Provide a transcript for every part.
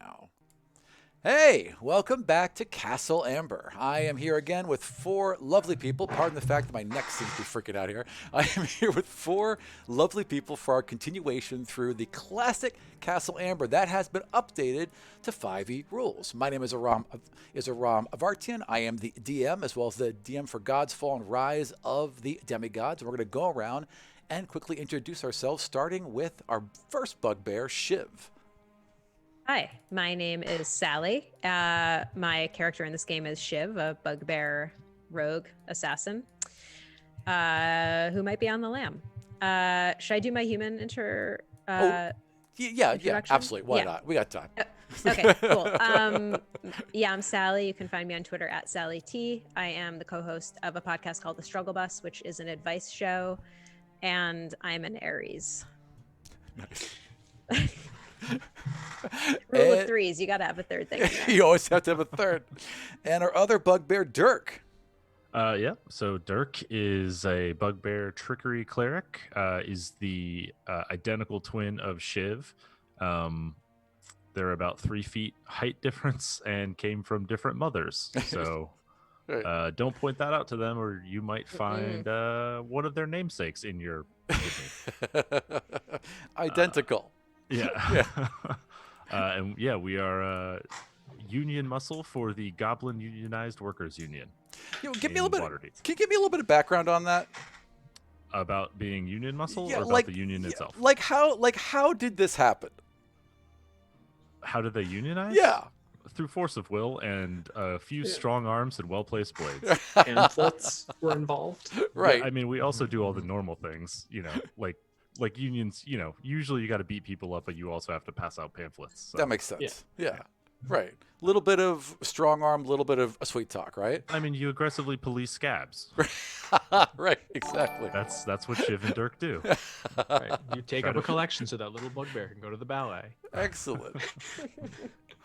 now. Hey, welcome back to Castle Amber. I am here again with four lovely people. Pardon the fact that my neck seems to be freaking out here. I am here with four lovely people for our continuation through the classic Castle Amber that has been updated to 5e rules. My name is Aram Avartian. I am the DM as well as the DM for Godsfall and Rise of the Demigods. We're going to go around and quickly introduce ourselves, starting with our first bugbear, Shiv. Hi, my name is Sally. My character in this game is Shiv, a bugbear rogue assassin who might be on the lam. Should I do my human Yeah, introduction? absolutely. Why not? We got time. Okay, cool. I'm Sally. You can find me on Twitter at Sally T. I am the co-host of a podcast called The Struggle Bus, which is an advice show, and I'm an Aries. Nice. Rule of threes, you gotta have a third thing. You always have to have a third. And our other bugbear, Dirk. So Dirk is a bugbear trickery cleric, is the identical twin of Shiv. They're about 3 feet height difference and came from different mothers. So Right. don't point that out to them or you might find one of their namesakes in your kidney. Identical. Yeah. We are union muscle for the Goblin Unionized Workers Union. Give me a little bit. Waterdeep. Can you give me a little bit of background on that? About being union muscle Yeah, or about the union itself? How did this happen? How did they unionize? Yeah. Through force of will and a few strong arms and well-placed blades. Pamphlets were involved. Right. Yeah, I mean, we also do all the normal things, like unions, usually you got to beat people up, but you also have to pass out pamphlets. So. That makes sense. Yeah. Right. A little bit of strong arm, a little bit of a sweet talk, right? I mean, you aggressively police scabs. Right. Exactly. That's what Shiv and Dirk do. Right. You take Try up to- a collection so that little bugbear can go to the ballet. Excellent.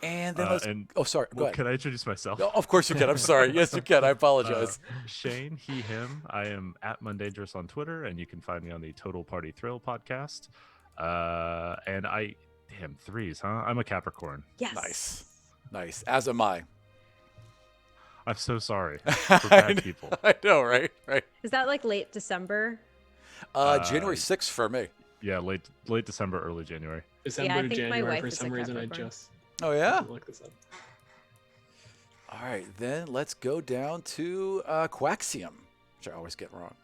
And then sorry. Go Well, ahead. can I introduce myself? No, of course you can. I'm sorry. Yes, you can. I apologize. Shane, he, him. I am at Mundangerous on Twitter, and you can find me on the Total Party Thrill podcast. Damn, threes, huh? I'm a Capricorn. Yes. Nice. As am I. I'm so sorry for bad people. I know, right? Right. Is that like late December? January 6th for me. Yeah, late December, early January. December I to think my January, wife for is a some reason, I Capricorn. just Oh, yeah? look this up. All right, then let's go down to Quaxium, which I always get wrong.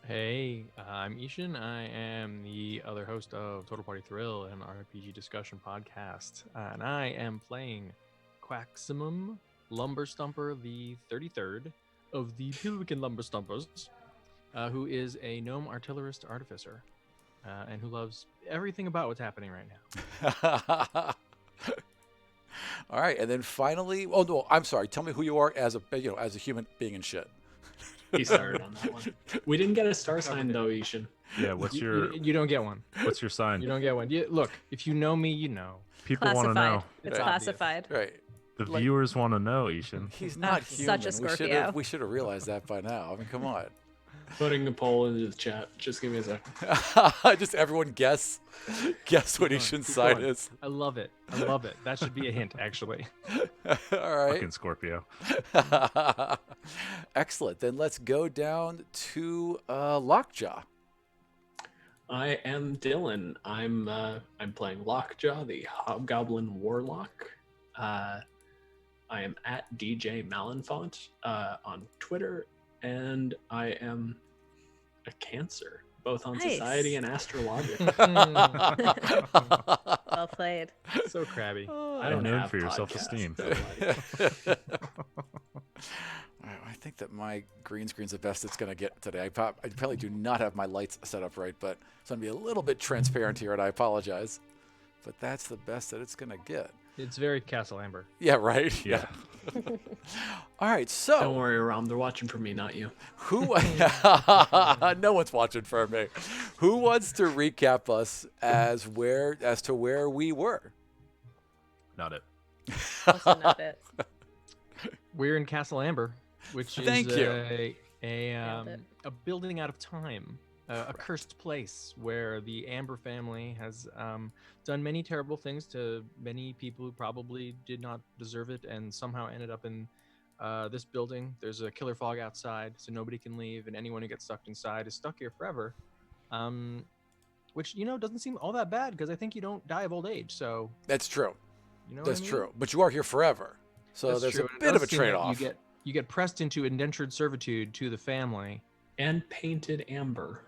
Hey, I'm Ishan. I am the other host of Total Party Thrill, an RPG discussion podcast. And I am playing Quaximum Lumber Stumper, the 33rd of the Pilvican Lumber Stumpers, who is a gnome artillerist artificer, and who loves everything about what's happening right now. All right, and then finally, oh no, I'm sorry. Tell me who you are as a human being and shit. He started on that one. We didn't get a star sign though, Ishan. Yeah, what's your You don't get one. what's your sign? You don't get one. Look, if you know me, you know. People want to know. It's Right. classified. Right. The viewers want to know, Ishan. He's not human. Such a Scorpio. We should have realized that by now. I mean, come on. Putting a poll into the chat. Just give me a sec. Just everyone guess what Ishan's Keep sign going. is. I love it. I love it. That should be a hint, actually. All right. Fucking Scorpio. Excellent. Then let's go down to Lockjaw. I am Dylan. I'm playing Lockjaw, the Hobgoblin Warlock. I am at DJ Malenfont on Twitter, and I am a Cancer, both on Nice. society and astrologic. Well played. So crabby. I I'm don't known have for your podcasts, self-esteem. so, like, All right, I think that my green screen's the best it's going to get today. I probably do not have my lights set up right, but it's going to be a little bit transparent here, and I apologize. But that's the best that it's going to get. It's very Castle Amber. Yeah, right? Yeah. All right, so don't worry, Ram. They're watching for me, not you. who... no one's watching for me. Who wants to recap us as to where we were? Not it. Also not it. We're in Castle Amber, which is Thank you. a Nailed it. building out of time a cursed place where the Amber family has done many terrible things to many people who probably did not deserve it, and somehow ended up in this building. There's a killer fog outside, so nobody can leave, and anyone who gets stuck inside is stuck here forever. Which, doesn't seem all that bad, because I think you don't die of old age. So That's true. you know That's what I mean? true. But you are here forever. So That's there's true. a It bit does of a seem that trade-off. You get pressed into indentured servitude to the family. And painted amber.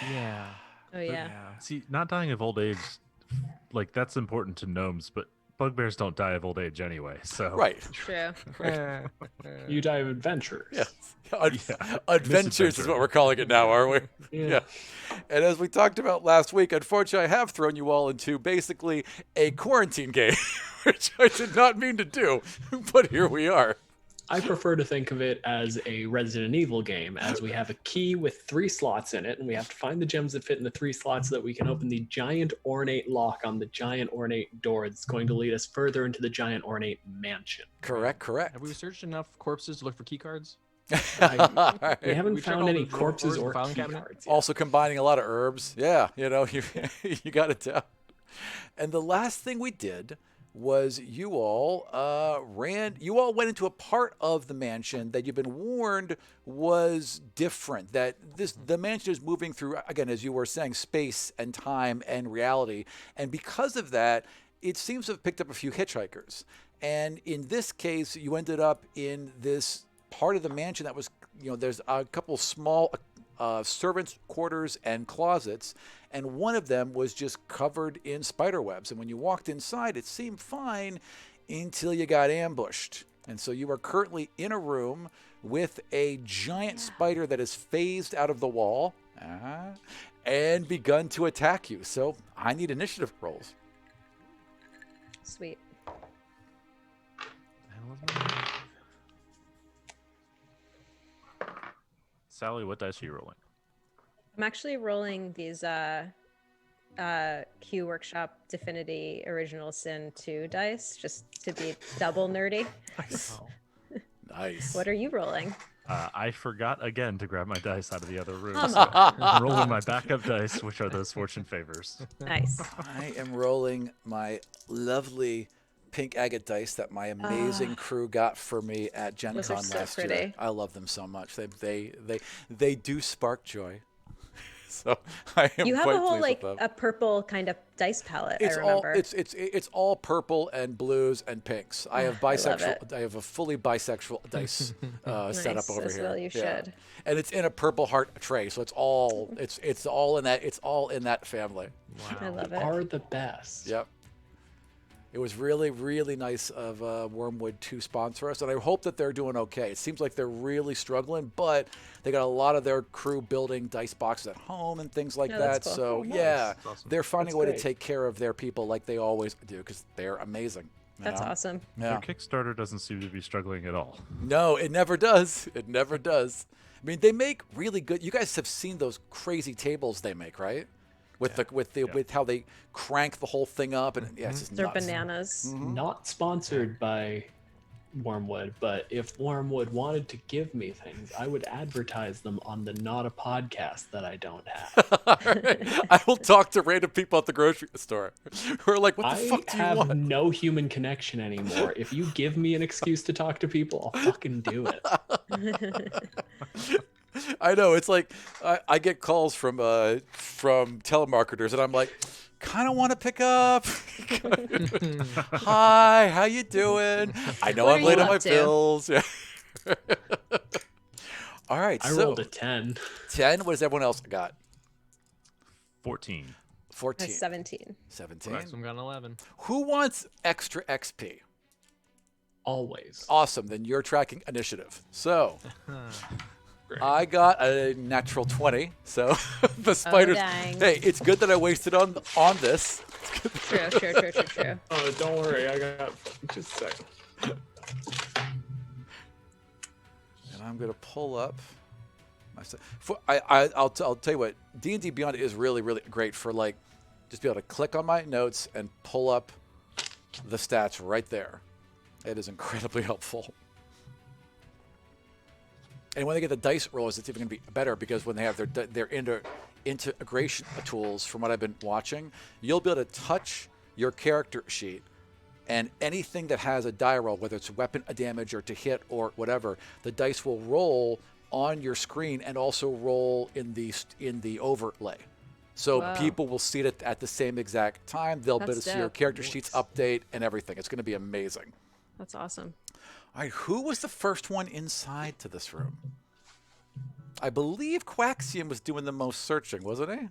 Yeah. Oh yeah. See, not dying of old age, like that's important to gnomes, but bugbears don't die of old age anyway. So Right. True. You die of adventures. Yes. Yeah. Adventures is Misadventure. what we're calling it now, aren't we? Yeah. And as we talked about last week, unfortunately, I have thrown you all into basically a quarantine game, which I did not mean to do, but here we are. I prefer to think of it as a Resident Evil game, as we have a key with 3 slots in it, and we have to find the gems that fit in the 3 slots so that we can open the giant ornate lock on the giant ornate door that's going to lead us further into the giant ornate mansion. Correct. Have we searched enough corpses to look for key cards? We haven't We checked found all any the corpses drawers and or filing key cabinet? cards yet. Also combining a lot of herbs. Yeah, you got it down. And the last thing we did was you all went into a part of the mansion that you've been warned was different, that the mansion is moving through, again, as you were saying, space and time and reality, and because of that it seems to have picked up a few hitchhikers. And in this case, you ended up in this part of the mansion that was, there's a couple small servants' quarters and closets, and one of them was just covered in spider webs. And when you walked inside, it seemed fine until you got ambushed. And so you are currently in a room with a giant spider that has phased out of the wall and begun to attack you. So I need initiative rolls. Sweet. Sally, what dice are you rolling? I'm actually rolling these Q Workshop Divinity Original Sin 2 dice just to be double nerdy. Nice. Nice. What are you rolling? I forgot again to grab my dice out of the other room. Come So I'm rolling my backup dice, which are those fortune favors. Nice. I am rolling my lovely pink agate dice that my amazing crew got for me at Gen Those are Con so last year. pretty. I love them so much. They do spark joy. So I am You have quite a whole pleased like with them. a purple kind of dice palette. It's I all remember. it's all purple and blues and pinks. I have I love bisexual. it. I have a fully bisexual dice setup Nice, over as here. well you should. And it's in a purple heart tray, so it's all in that family. I love it. Are the best. Yep. It was really, really nice of Wormwood to sponsor us, and I hope that they're doing okay. It seems like they're really struggling, but they got a lot of their crew building dice boxes at home and things like Oh, that. that's cool. So, Oh, nice. yeah, That's awesome. they're finding That's a way to great. take care of their people like they always do, because they're amazing. you That's know? awesome. Yeah. Their Kickstarter doesn't seem to be struggling at all. No, it never does. It never does. I mean, they make really good. You guys have seen those crazy tables they make, right? With how they crank the whole thing up, and yeah, it's just They're nuts. bananas. Not sponsored by Wormwood, but if Wormwood wanted to give me things, I would advertise them on the Not a Podcast that I don't have. All right. I will talk to random people at the grocery store who are like, "What the I fuck do you have want?" no human connection anymore. If you give me an excuse to talk to people, I'll fucking do it. I know, it's like I get calls from telemarketers, and I'm like, kind of want to pick up. Hi, how you doing? I know What I'm are late you on my up to? bills. Yeah. All right, I so rolled a 10. 10. What does everyone else got? 14. 14. 17. 17. Maximum got an 11. Who wants extra XP? Always. Awesome. Then you're tracking initiative. So Great. I got a natural 20. So the spiders. dang. Hey, it's good that I wasted on this. True. Oh, don't worry. I got just a second. And I'm gonna pull up my stuff. I'll tell you what, D&D Beyond is really, really great for like just be able to click on my notes and pull up the stats right there. It is incredibly helpful. And when they get the dice rolls, it's even going to be better because when they have their integration tools, from what I've been watching, you'll be able to touch your character sheet, and anything that has a die roll, whether it's weapon damage or to hit or whatever, the dice will roll on your screen and also roll in the overlay. So Wow. people will see it at the same exact time. They'll be able to That's see your dope. character sheets update and everything. It's going to be amazing. That's awesome. All right, who was the first one inside to this room? I believe Quaxium was doing the most searching, wasn't he?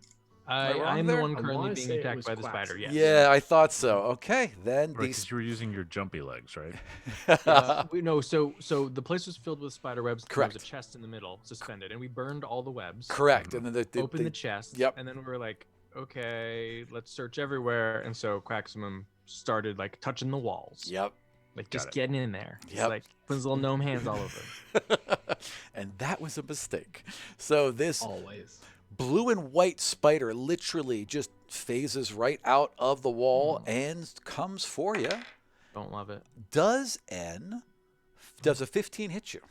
wrong I'm the there? one I currently wanna being say it attacked was by the Quax. spider. Yes. Yeah, I thought so. Okay, then Right, these. because you were using your jumpy legs, right? No, so the place was filled with spider webs. Correct. There was a chest in the middle, suspended, and we burned all the webs. Correct, and then Opened the chest. Yep. And then we were like, okay, let's search everywhere. And so Quaximum started like touching the walls. Yep. Like Got just it. getting in there. Just, Yep. like putting his little gnome hands all over. And that was a mistake. So this Always. blue and white spider literally just phases right out of the wall and comes for you. Don't love it. Does a 15 hit you?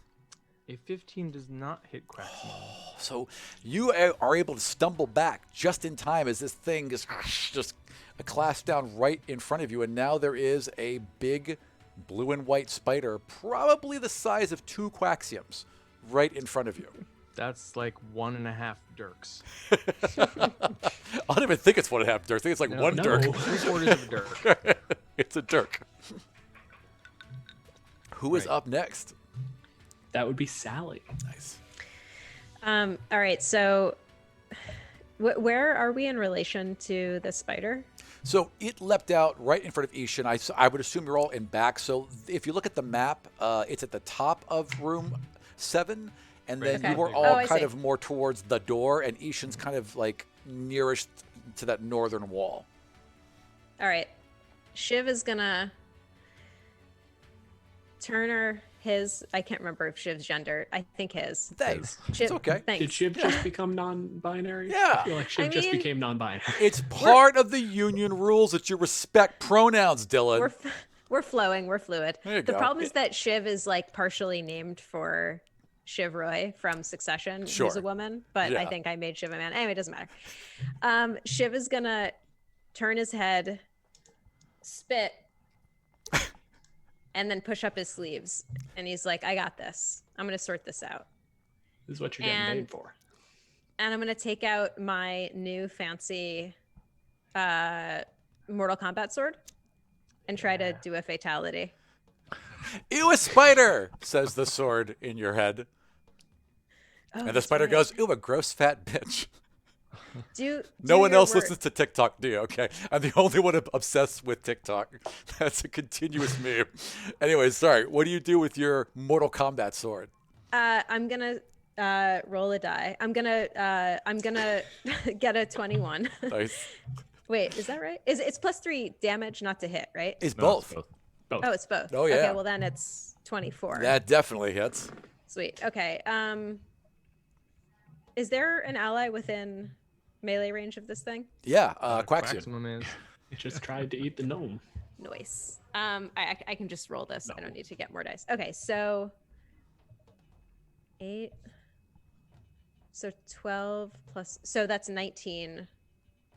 A 15 does not hit Quaximum. So you are able to stumble back just in time as this thing is just clasped down right in front of you. And now there is a big blue and white spider, probably the size of 2 Quaxiums, right in front of you. That's like 1.5 dirks. I don't even think it's 1.5 dirk. I think it's like No. 1 No. dirk. 3/4 of a dirk. It's a dirk. Who is Right. up next? That would be Sally. Nice. All right. So, where are we in relation to the spider? So it leapt out right in front of Ishan. I would assume you're all in back. So if you look at the map, it's at the top of room 7, and then Okay. you were Oh, all I kind see. of more towards the door, and Ishan's kind of like nearest to that northern wall. All right. Shiv is gonna turn his. I can't remember if Shiv's gender. I think his. Thanks. Shiv, It's okay. Thanks. Did Shiv just become non-binary? Yeah. I feel like Shiv I just mean- became non-binary. It's part of the union rules that you respect pronouns, Dylan. We're flowing. We're fluid. There you The go. problem is that Shiv is like partially named for Shiv Roy from Succession, Sure. who's a woman, but I Yeah. think I made Shiv a man. Anyway, it doesn't matter. Shiv is gonna turn his head, spit, and then push up his sleeves. And he's like, I got this. I'm gonna sort this out. This is what you're getting And- paid for. And I'm gonna take out my new fancy Mortal Kombat sword and try to do a fatality. Ew, a spider, says the sword in your head. Oh, And the that's spider right. goes, ew, a gross fat bitch. Do No one your else work. listens to TikTok, do you? Okay. I'm the only one obsessed with TikTok. That's a continuous meme. Anyway, sorry. What do you do with your Mortal Kombat sword? I'm gonna roll a die. I'm gonna get a 21. Nice. Wait, is that right? It's +3 damage, not to hit, right? It's No, it's both. Both. Oh, it's both. Oh, yeah. Okay, well then it's 24. That definitely hits. Sweet. Okay. Is there an ally within melee range of this thing? Yeah, Quaxium. Quaximum is. It just tried to eat the gnome. Nice. I can just roll this. I don't need to get more dice. Okay, so 8. So 12 plus. So that's 19.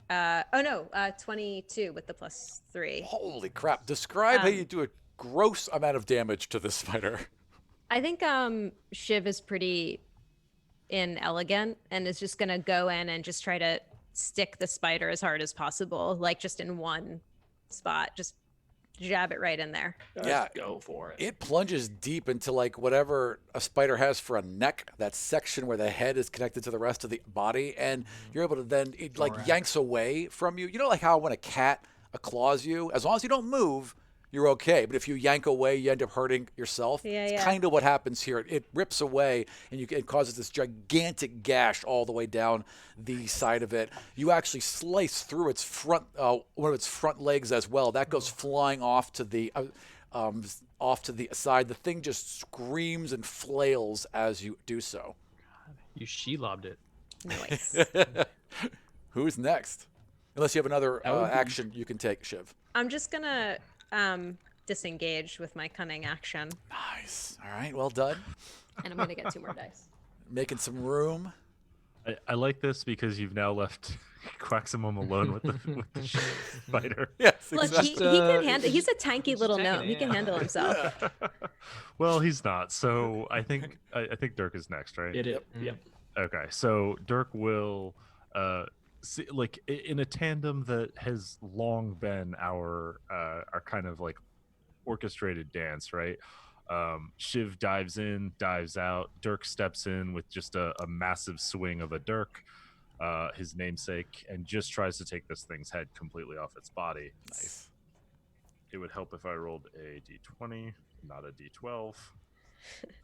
22 with the +3. Holy crap. Describe how Um, you do a gross amount of damage to this spider. I think Shiv is pretty inelegant and is just gonna go in and just try to stick the spider as hard as possible, like just in one spot. Just jab it right in there. Just Yeah. go for it. It plunges deep into like whatever a spider has for a neck, that section where the head is connected to the rest of the body, and you're able to then it like Thorax. yanks away from you. You know, like how when a cat claws you, as long as you don't move, you're okay. But if you yank away, you end up hurting yourself. Yeah, it's yeah. kind of what happens here. It rips away, and it causes this gigantic gash all the way down the side of it. You actually slice through its front, one of its front legs as well. That goes flying off to the side. The thing just screams and flails as you do so. You she-lobbed it. Nice. Who's next? Unless you have another That would be- action you can take, Shiv. I'm just gonna disengage with my cunning action. Nice. All right, well done. And I'm going to get 2 more dice. Making some room. I like this because you've now left Quaximum alone with the spider. Yes, Look, exactly. he can handle. He's a tanky little checking gnome. He can in. handle himself. Well, he's not. So I think Dirk is next, right? It is. Yep. Okay, so Dirk will, like in a tandem that has long been our kind of like orchestrated dance, right? Shiv dives in, dives out. Dirk steps in with just a massive swing of a dirk, his namesake, and just tries to take this thing's head completely off its body. Nice. It would help if I rolled a d20, not a d12.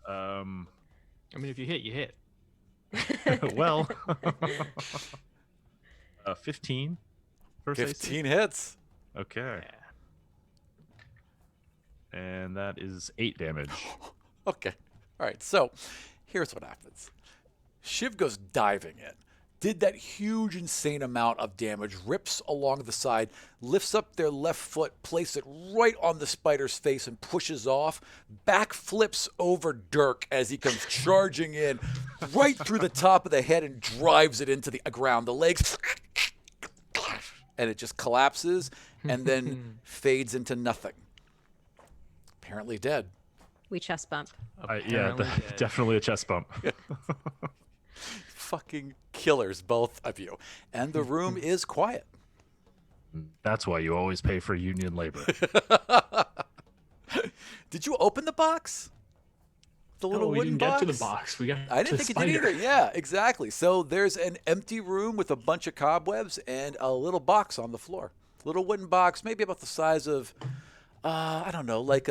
I mean, if you hit, you hit. Well, 15. First 15 hits. Okay. And that is 8 damage. Okay. All right. So here's what happens. Shiv goes diving in. Did that huge, insane amount of damage, rips along the side, lifts up their left foot, places it right on the spider's face and pushes off, back flips over Dirk as he comes charging in, right through the top of the head and drives it into the ground. The legs, and it just collapses and then fades into nothing. Apparently dead. We chest bump. Yeah, definitely a chest bump. Fucking killers, both of you. And the room is quiet. That's why you always pay for union labor. Did you open the box? The little we wooden didn't box? get to the box. We got I to didn't the think you did spider. either. Yeah, exactly. So there's an empty room with a bunch of cobwebs and a little box on the floor. Little wooden box, maybe about the size of, I don't know, about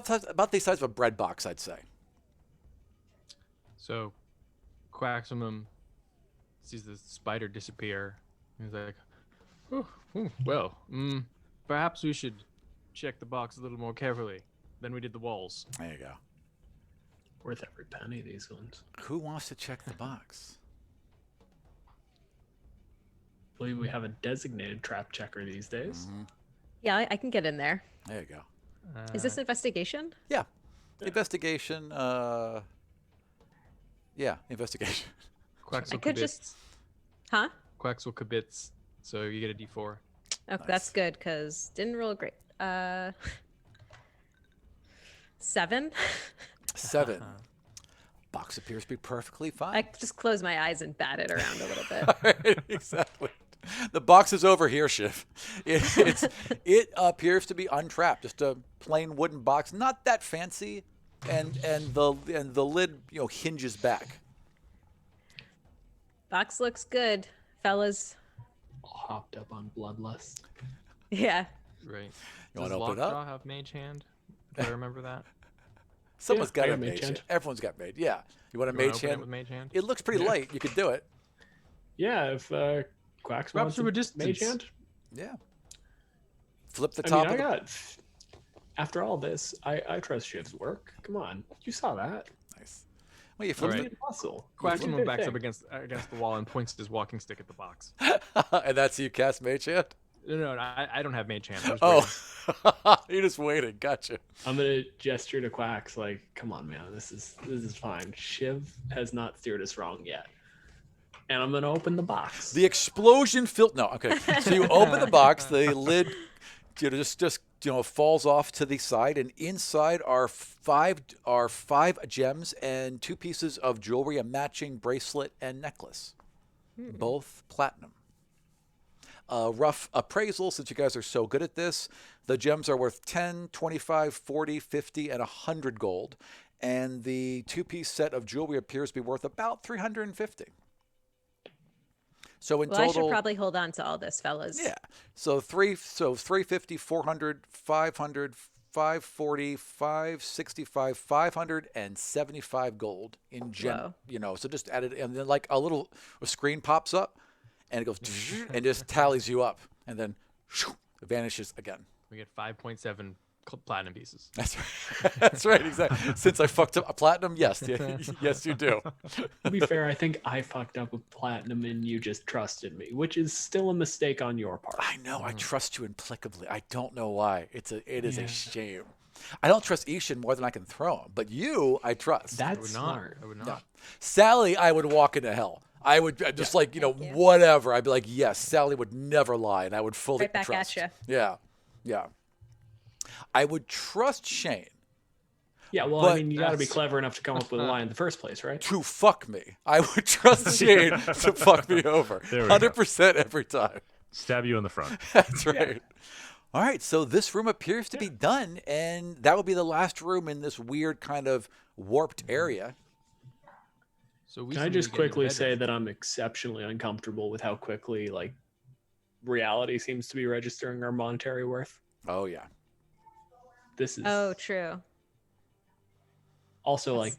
the size of a bread box, I'd say. So, Quaximum sees the spider disappear. He's like, well, perhaps we should check the box a little more carefully than we did the walls. There you go. Worth every penny, these ones. Who wants to check the box? I believe we have a designated trap checker these days. Yeah, I can get in there. There you go. Is this investigation? Yeah. Investigation. Yeah, investigation. Quaxel I could just. Huh? Quaxel kibitz, so you get a d4. Oh, that's good because didn't roll great. 7. 7. Box appears to be perfectly fine. I just close my eyes and bat it around a little bit. Right, exactly. The box is over here, Shiv. It appears to be untrapped, just a plain wooden box, not that fancy, and the lid hinges back. Box looks good, fellas. All hopped up on bloodlust. Yeah. Right. You Does wanna open it up? Lockjaw have mage hand? Do I remember that? Someone's Yeah, I got a got mage mage hand. hand. Everyone's got mage. Yeah. You want a You wanna mage open it hand? with mage hand? It looks pretty light. You could do it. Yeah, if Quacks Grab wants from a a mage distance. hand. Yeah. Flip the I top mean, of the... after all this, I trust Shiv's work. Come on, you saw that. Nice. Well, you flip All Give right. me a muscle. Quaximum backs up against the wall and points his walking stick at the box. and that's how you cast mage hand? No, I don't have mage hand. I was Oh. waiting. You're just waiting. Gotcha. I'm gonna gesture to Quacks like, come on, man, this is fine. Shiv has not steered us wrong yet. And I'm gonna open the box. The explosion No, okay. So you open the box, the lid just falls off to the side, and inside are five gems and 2 pieces of jewelry, a matching bracelet and necklace. Both platinum. Rough appraisal, since you guys are so good at this, the gems are worth 10, 25, 40, 50, and 100 gold. And the 2-piece set of jewelry appears to be worth about 350. So in Well, I total, should probably hold on to all this, fellas. yeah. So 350, 400, 500, 540, 565, 575 gold in gem. Whoa. So just add it, and then like a screen pops up, and it goes and just tallies you up, and then it vanishes again. We get 5.7 platinum pieces. That's right. That's right. Exactly. Since I fucked up a platinum, yes, yes, you do. To be fair, I think I fucked up with platinum and you just trusted me, which is still a mistake on your part. I know. I trust you implacably. I don't know why. It is a shame. I don't trust Ishin more than I can throw him, but you, I trust. That's I would smart. not. I would No. not. Sally, I would walk into hell. I would just like, Thank you. whatever. I'd be like, yes, Sally would never lie, and I would fully Right back trust. at Yeah, yeah. I would trust Shane Yeah, well, But I mean, you got to be that's- clever enough to come up with a lie in the first place, right? to fuck me. I would trust Shane to fuck me over. There we go. 100% every time. Stab you in the front. That's right. All right, so this room appears to be done, and that will be the last room in this weird kind of warped area. So we Can I still need just to get into quickly bed say then. that I'm exceptionally uncomfortable with how quickly like reality seems to be registering our monetary worth? Oh, yeah. This is Oh, true. also like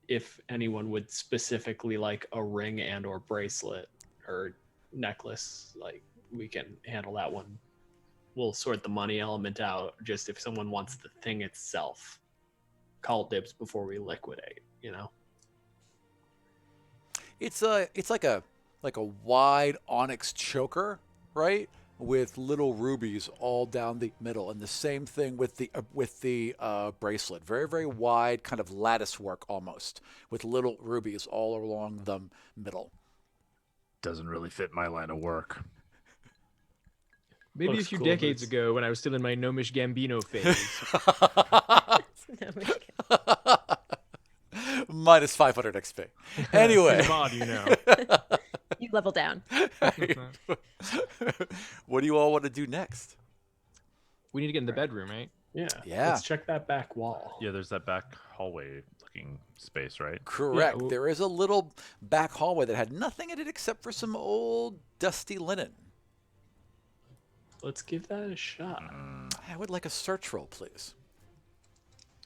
if anyone would specifically like a ring and or bracelet or necklace, like we can handle that one. We'll sort the money element out. Just if someone wants the thing itself, call dibs before we liquidate, you know? It's like a wide onyx choker, right? With little rubies all down the middle, and the same thing with the bracelet. Very, very wide, kind of lattice work almost, with little rubies all along the middle. Doesn't really fit my line of work. Maybe a Looks few cool, but decades it's- ago when I was still in my gnomish Gambino phase. No, we can't. Minus 500 XP. Anyway, Come on, you know. You level down. what do you all want to do next? We need to get in the bedroom, right? Yeah. Yeah. Let's check that back wall. Yeah, there's that back hallway looking space, right? Correct. well- There is a little back hallway that had nothing in it except for some old dusty linen. Let's give that a shot. I would like a search roll, please.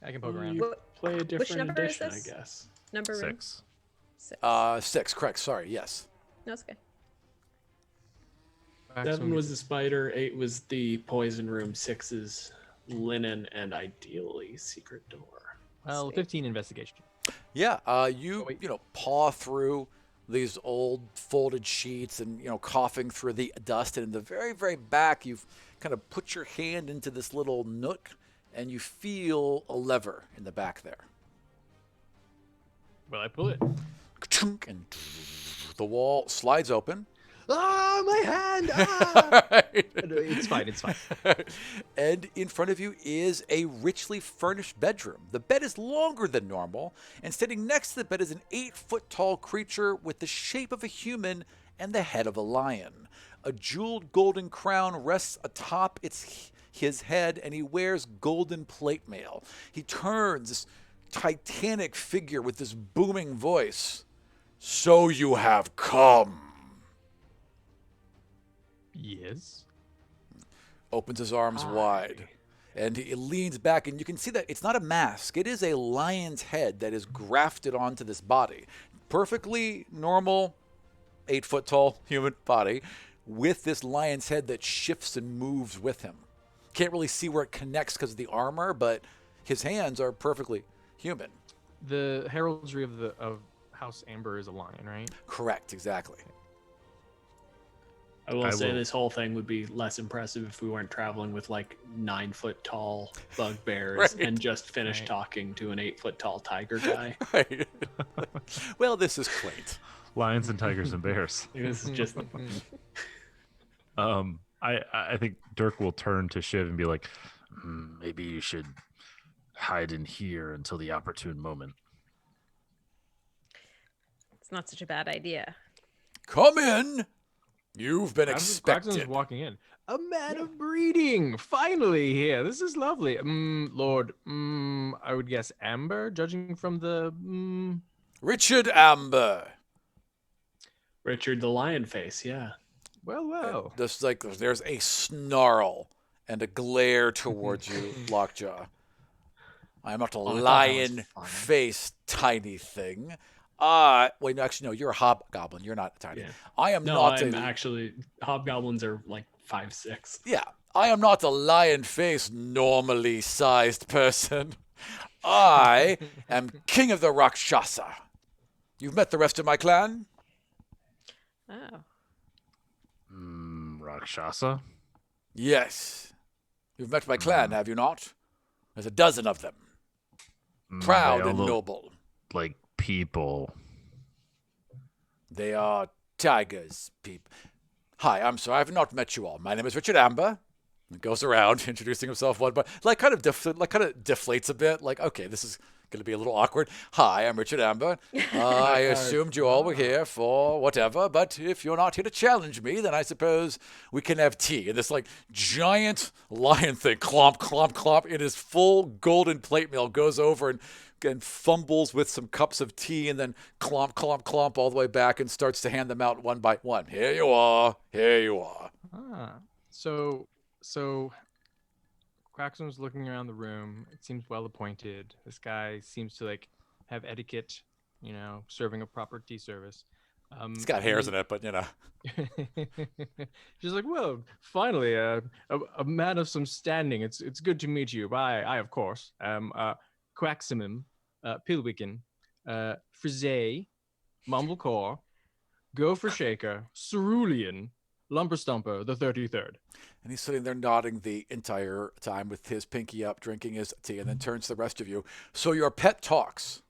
I can poke Well, around. you play a different number is edition, I this? guess. Number room? 6. 6. 6, correct. Sorry, yes. No, it's okay. 7 was the spider, 8 was the poison room, 6 is linen, and ideally secret door. Well, Sweet. 15 investigation. Yeah, Oh, you wait. paw through these old folded sheets and coughing through the dust, and in the very, very back, you've kind of put your hand into this little nook, and you feel a lever in the back there. Well, I pull it. Ka-chunk, and the wall slides open. Ah, my hand! Ah! It's fine. It's fine. And in front of you is a richly furnished bedroom. The bed is longer than normal, and sitting next to the bed is an 8-foot tall creature with the shape of a human and the head of a lion. A jeweled golden crown rests atop his head, and he wears golden plate mail. He turns, this titanic figure with this booming voice. So you have come. Yes. Opens his arms wide, and he leans back, and you can see that it's not a mask. It is a lion's head that is grafted onto this body. Perfectly normal 8-foot tall human body with this lion's head that shifts and moves with him. Can't really see where it connects because of the armor, but his hands are perfectly human. The heraldry of House Amber is a lion, right? Correct, exactly. I will I say will- this whole thing would be less impressive if we weren't traveling with like 9-foot tall bugbears Right. and just finished Right. talking to an 8-foot tall tiger guy. Right. Well, this is quaint. Lions and tigers and bears. This is just I think Dirk will turn to Shiv and be like, maybe you should hide in here until the opportune moment. It's not such a bad idea. Come in. You've been Claxton's expected. walking in. A man of breeding, finally here. This is lovely. Lord, I would guess Amber, judging from the. Richard Amber. Richard the Lion Face, yeah. Well. Just like there's a snarl and a glare towards you, Lockjaw. I am not a I thought that was lion-faced tiny thing. Wait, no, actually, no, you're a hobgoblin. You're not tiny. Yeah. I am No, not I'm a actually hobgoblins are like 5'6". yeah. I am not a lion-faced, normally sized person. I am king of the Rakshasa. You've met the rest of my clan? Oh. Rakshasa? Yes. You've met my clan, have you not? There's a dozen of them. Mm, Proud they all and look noble. like people. They are tigers, peep. Hi, I'm sorry, I've not met you all. My name is Richard Amber. He goes around introducing himself one by kind of deflates a bit. Like, okay, this is going to be a little awkward. Hi, I'm Richard Amber. I assumed you all were here for whatever, but if you're not here to challenge me, then I suppose we can have tea. And this like giant lion thing, clomp, clomp, clomp, in his full golden plate mail goes over and fumbles with some cups of tea and then clomp, clomp, clomp all the way back and starts to hand them out one by one. Here you are. Here you are. So Quaxum's looking around the room. It seems well appointed. This guy seems to like have etiquette, serving a proper tea service. It's got hairs in it, but She's like, well, finally, a man of some standing. It's good to meet you. I of course am Quaximum, Pilwicken, Frizay, Mumblecore, Gopher Shaker, Cerulean, Lumberstumper, the 33rd. And he's sitting there nodding the entire time with his pinky up, drinking his tea, and then turns to the rest of you. So your pet talks.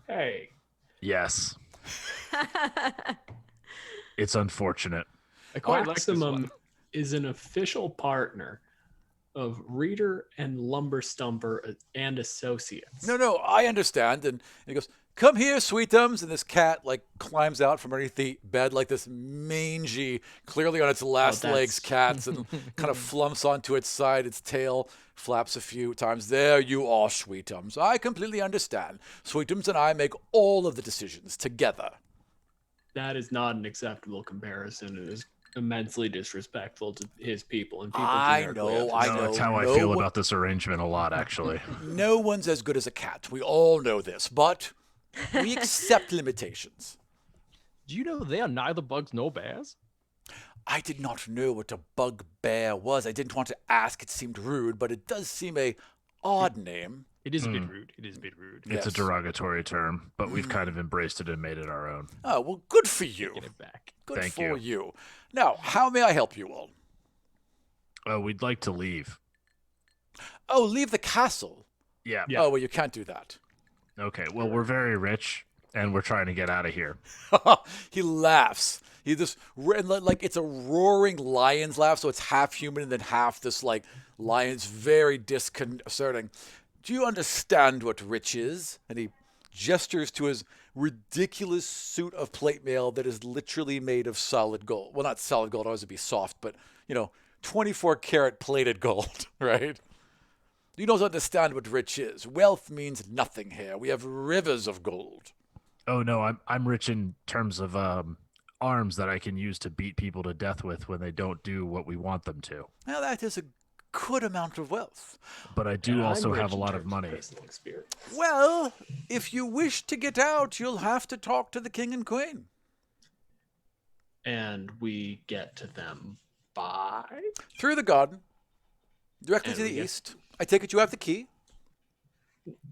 Hey. Yes. It's unfortunate. I quite like this Quaximum one. is an official partner of Reader and Lumberstumper and Associates. No, I understand. And he goes, come here, sweetums. And this cat like climbs out from underneath the bed like this mangy, clearly on its last legs cats and kind of flumps onto its side. Its tail flaps a few times. There you are, sweetums. I completely understand. Sweetums and I make all of the decisions together. That is not an acceptable comparison. It is immensely disrespectful to his people and people. I generically know, of I his- know. That's how I feel about this arrangement a lot, actually. No one's as good as a cat. We all know this, but we accept limitations. Do you know they are neither bugs nor bears? I did not know what a bugbear was. I didn't want to ask. It seemed rude, but it does seem a odd name. It is a bit rude. It is a bit rude. It's a Yes. derogatory term, but we've kind of embraced it and made it our own. Oh, well, good for you. Get it back. Good Thank for you. you. Now, how may I help you all? We'd like to leave. Oh, leave the castle. Yeah. Yeah. Oh, well, you can't do that. Okay. Well, we're very rich, and we're trying to get out of here. He laughs. He just like it's a roaring lion's laugh, so it's half human and then half this like lion's very disconcerting. Do you understand what rich is? And he gestures to his ridiculous suit of plate mail that is literally made of solid gold. Well, not solid gold, otherwise it'd be soft, but 24 karat plated gold, right? You don't understand what rich is. Wealth means nothing here. We have rivers of gold. Oh no, I'm rich in terms of arms that I can use to beat people to death with when they don't do what we want them to. Now that is a good amount of wealth. But I do And also I'm rich have a in lot of terms money. personal experience. Well, if you wish to get out, you'll have to talk to the king and queen. And we get to them by. Through the garden, directly And to the we get- east. I take it you have the key.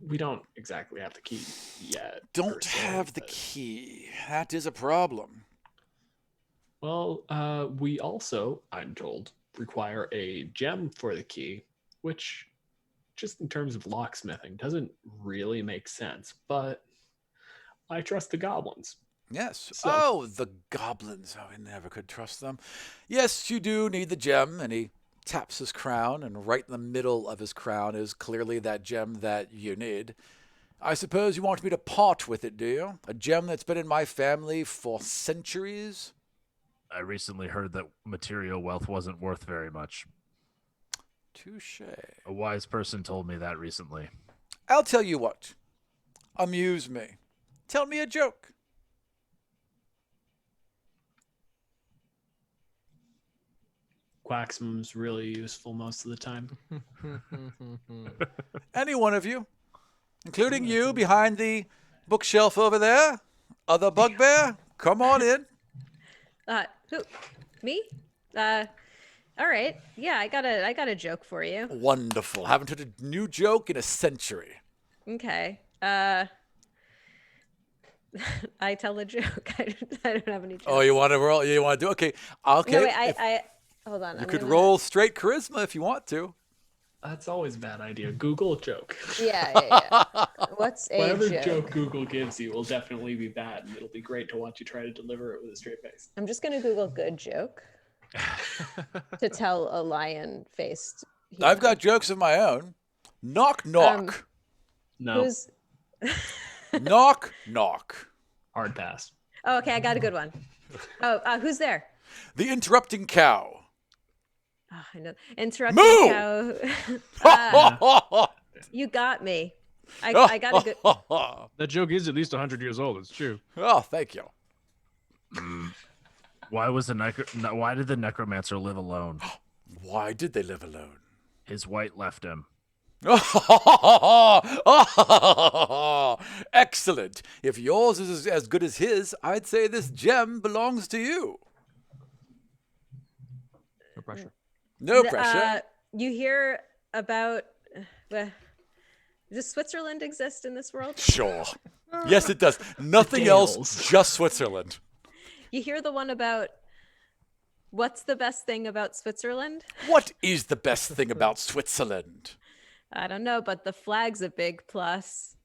We don't exactly have the key yet. per Don't se, have the but- key. That is a problem. Well, we also, I'm told, require a gem for the key, which, just in terms of locksmithing, doesn't really make sense. But I trust the goblins. Yes. So- Oh, the goblins. Oh, I never could trust them. Yes, you do need the gem. And he taps his crown, and right in the middle of his crown is clearly that gem that you need. I suppose you want me to part with it, do you? A gem that's been in my family for centuries? I recently heard that material wealth wasn't worth very much. Touche. A wise person told me that recently. I'll tell you what. Amuse me. Tell me a joke. Quaximum's really useful most of the time. Any one of you, including you behind the bookshelf over there. Other bugbear, come on in. Who? Me? All right. Yeah, I got a joke for you. Wonderful. Haven't heard a new joke in a century. Okay. I tell a joke. I don't have any jokes. Oh, you want to roll? You want to do? Okay. Okay. No, wait, If- I hold on. you I'm could gonna- roll straight charisma if you want to. That's always a bad idea. Google a joke. Yeah. What's a Whatever joke? joke Google gives you will definitely be bad, and it'll be great to watch you try to deliver it with a straight face. I'm just gonna Google good joke to tell a lion-faced. I've human. got jokes of my own. Knock, knock. No, Who's? Knock, knock. hard pass. Oh, okay, I got a good one. Oh, who's there? The interrupting cow. Oh, I know. Interrupting Moo! cow. You got me. I got a good. That joke is at least 100 years old. It's true. Oh, thank you. Why did the necromancer live alone? Why did they live alone? His wight left him. Excellent. If yours is as good as his, I'd say this gem belongs to you. No pressure. No pressure. You hear about? Does Switzerland exist in this world? Sure. Yes, it does. Nothing else, just Switzerland. You hear the one about? What's the best thing about Switzerland? What is the best thing about Switzerland? I don't know, but the flag's a big plus.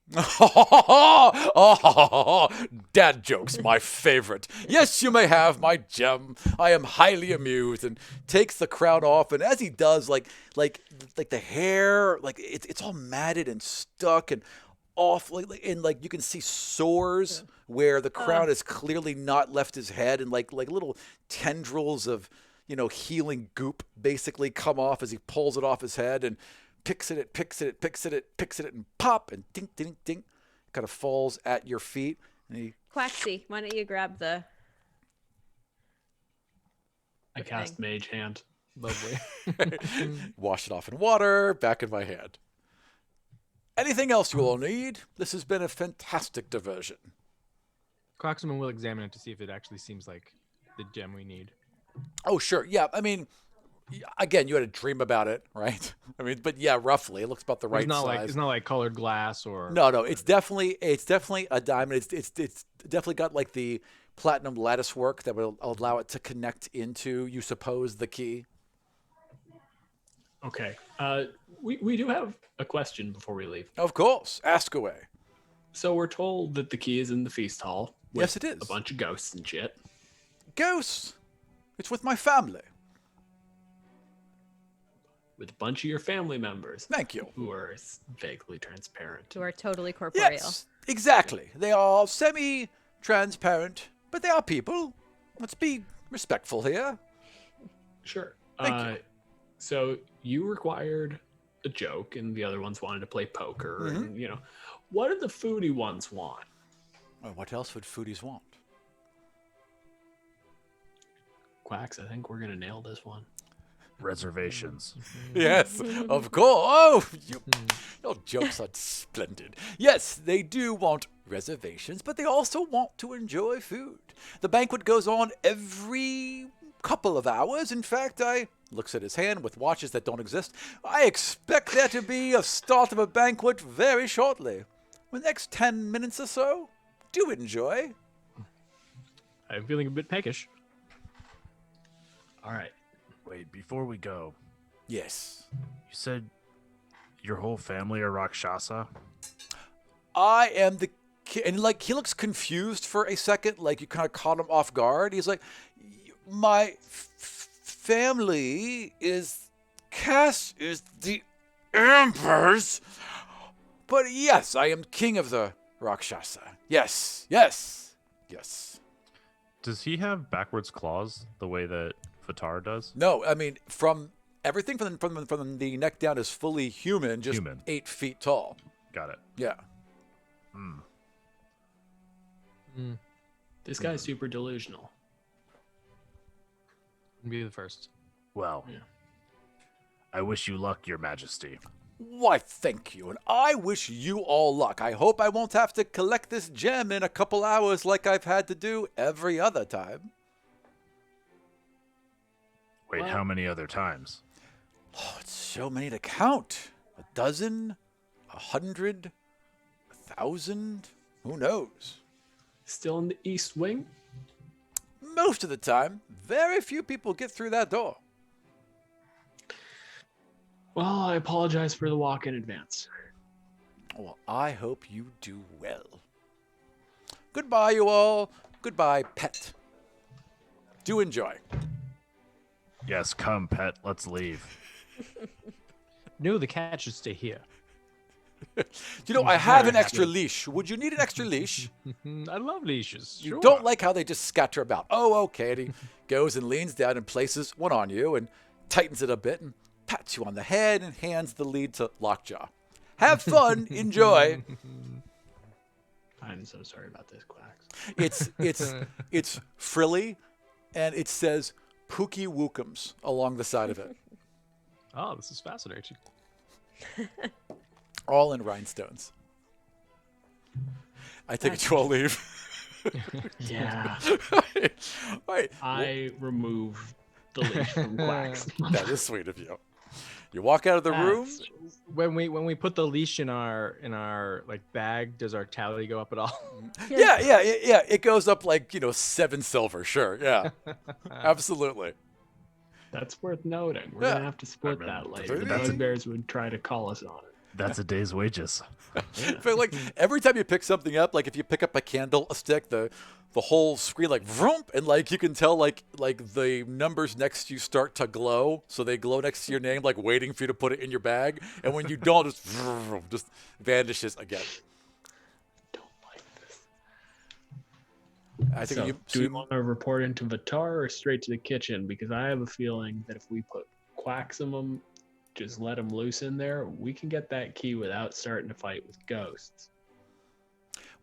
Dad jokes, my favorite. Yes, you may have my gem. I am highly amused, and takes the crown off. And as he does, like the hair, like it's all matted and stuck and off, and like you can see sores where the crown has clearly not left his head, and like little tendrils of healing goop basically come off as he pulls it off his head and picks it, and pop, and ding, ding, ding, kind of falls at your feet. And he, Quaxy, why don't you grab the? I cast Mage Hand. Lovely. wash it off in water, back in my hand. Anything else you all need? This has been a fantastic diversion. Croxman will examine it to see if it actually seems like the gem we need. Oh, sure. Yeah, I mean, again, you had a dream about it, right? I mean, but yeah, roughly, it looks about the right It's not size. it's not like colored glass or No, it's definitely a diamond. It's definitely got like the platinum lattice work that will allow it to connect into, you suppose, the key. Okay. We do have a question before we leave. Of course, ask away. So we're told that the key is in the feast hall. Yes, it is. A bunch of ghosts and shit. Ghosts. It's with my family. With a bunch of your family members. Thank you. Who are vaguely transparent. Who are totally corporeal. Yes, exactly. They are semi-transparent, but they are people. Let's be respectful here. Sure. Thank you. So you required a joke, and the other ones wanted to play poker. And what did the foodie ones want? Well, what else would foodies want? Quacks, I think we're gonna nail this one. Reservations. Yes, of course. Oh, your jokes are splendid. Yes, they do want reservations, but they also want to enjoy food. The banquet goes on every couple of hours. In fact, looks at his hand with watches that don't exist. I expect there to be a start of a banquet very shortly. The next 10 minutes or so. Do enjoy. I'm feeling a bit peckish. All right. Wait, before we go, Yes. you said your whole family are Rakshasa? I am the kid. And like, he looks confused for a second. Like, you kind of caught him off guard. He's like, my family is the Embers. But yes, I am king of the Rakshasa. Yes. Does he have backwards claws the way that Fatar does? No, I mean, from everything from the neck down is fully human, just Human. 8 feet tall. Got it. Yeah. This guy's super delusional. Be the first. Well, Yeah. I wish you luck, Your Majesty. Why, thank you, and I wish you all luck. I hope I won't have to collect this gem in a couple hours like I've had to do every other time. Wait, Well- how many other times? Oh, it's so many to count. 12, 100, 1,000, who knows? Still in the East Wing? Most of the time, very few people get through that door. Well, I apologize for the walk in advance. Well, I hope you do well. Goodbye, you all. Goodbye, pet. Do enjoy. Yes, come, pet. Let's leave. No, the cat should stay here. You know, I have an extra leash. Would you need an extra leash? I love leashes. You Sure. don't like how they just scatter about. Oh, okay. And he goes and leans down and places one on you and tightens it a bit and pats you on the head and hands the lead to Lockjaw. Have fun. Enjoy. I'm so sorry about this, Quacks. It's frilly, and it says Pookie Wookums along the side of it, Oh, this is fascinating. all in rhinestones. I take it you all leave. Yeah. All right. I remove the leash from Quacks. That is sweet of you. You walk out of the room. When we put the leash in our like bag, does our tally go up at all? Yeah. It goes up like 7 silver. Sure. Yeah. Absolutely. That's worth noting. We're Yeah. going to have to split that later. The that's- bugbears would try to call us on it. That's a day's wages. But like every time you pick something up, like if you pick up a candlestick, the whole screen like vroom, and like you can tell like the numbers next to you start to glow, so they glow next to your name, like waiting for you to put it in your bag. And when you don't, just vroom, just vanishes again. Don't like this. I think So, you. do we want to report into Vitar or straight to the kitchen? Because I have a feeling that if we put Quaximum, just let him loose in there, we can get that key without starting to fight with ghosts.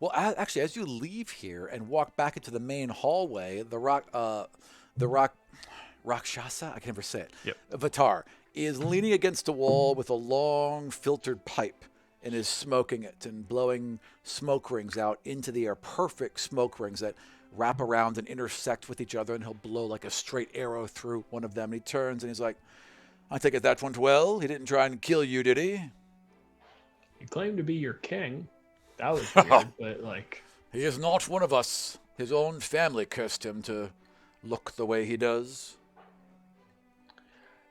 Well, actually, as you leave here and walk back into the main hallway, the Rakshasa, I can never say it. Yep. Vitar is leaning against a wall with a long filtered pipe and is smoking it and blowing smoke rings out into the air. Perfect smoke rings that wrap around and intersect with each other, and he'll blow like a straight arrow through one of them. And he turns and he's like, I take it that went well. He didn't try and kill you, did he? He claimed to be your king. That was weird, but like, He is not one of us. His own family cursed him to look the way he does.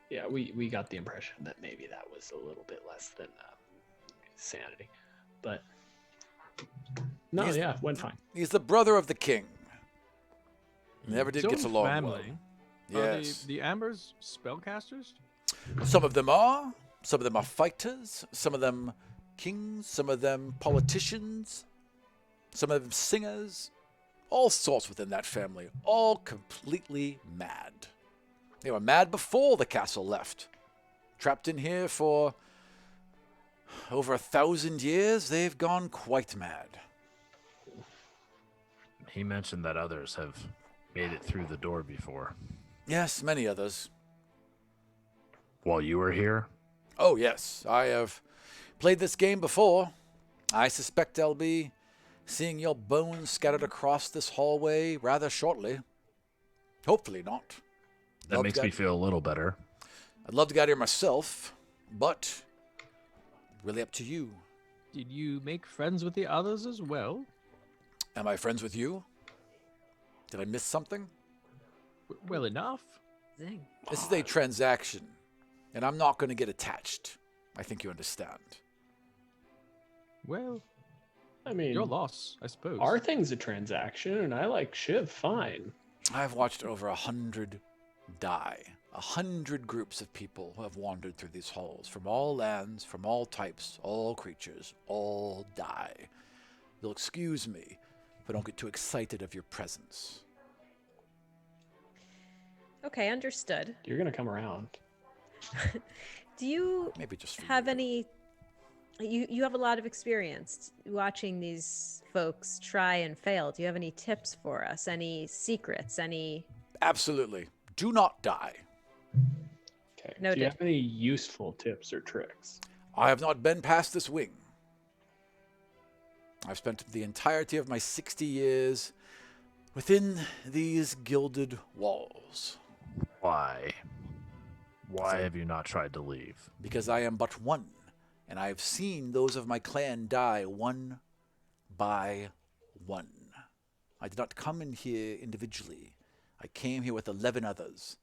yeah, we got the impression that maybe that was a little bit less than sanity. But no, He's- yeah, went fine. He's the brother of the king. Never did His get own along family. well. Are Yes. the Ambers spellcasters? Some of them are. Some of them are fighters. Some of them kings. Some of them politicians. Some of them singers. All sorts within that family. All completely mad. They were mad before the castle left. Trapped in here for over 1,000 years, they've gone quite mad. He mentioned that others have made it through the door before. Yes, many others. While you were here? Oh, yes, I have played this game before. I suspect I'll be seeing your bones scattered across this hallway rather shortly. Hopefully not. That Love makes to me get- feel a little better. I'd love to get out here myself, but really up to you. Did you make friends with the others as well? Am I friends with you? Did I miss something? Well enough. Zing. This is a transaction, and I'm not going to get attached. I think you understand. Well, I mean, your loss, I suppose. our thing's a transaction, and I like Shiv fine. I've watched over 100 die. 100 groups of people who have wandered through these halls, from all lands, from all types, all creatures, all die. You'll excuse me if I don't get too excited of your presence. Okay, understood. You're gonna come around. Do you Maybe just for have you. any you have a lot of experience watching these folks try and fail. Do you have any tips for us? Any secrets? Any Absolutely. Do not die. Okay. Do Noted. you have any useful tips or tricks? I have not been past this wing. I've spent the entirety of my 60 years within these gilded walls, Why? Why have you not tried to leave? because I am but one, and I have seen those of my clan die one by one. I did not come in here individually. I came here with 11 others,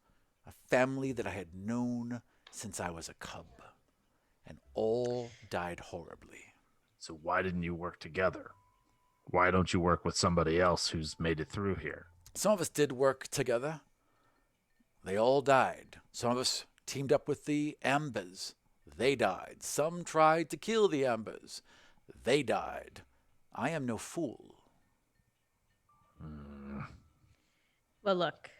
a family that I had known since I was a cub. and all died horribly. So why didn't you work together? Why don't you work with somebody else who's made it through here? Some of us did work together. They all died. Some of us teamed up with the Ambers. They died. Some tried to kill the Ambers. They died. I am no fool. Well, look.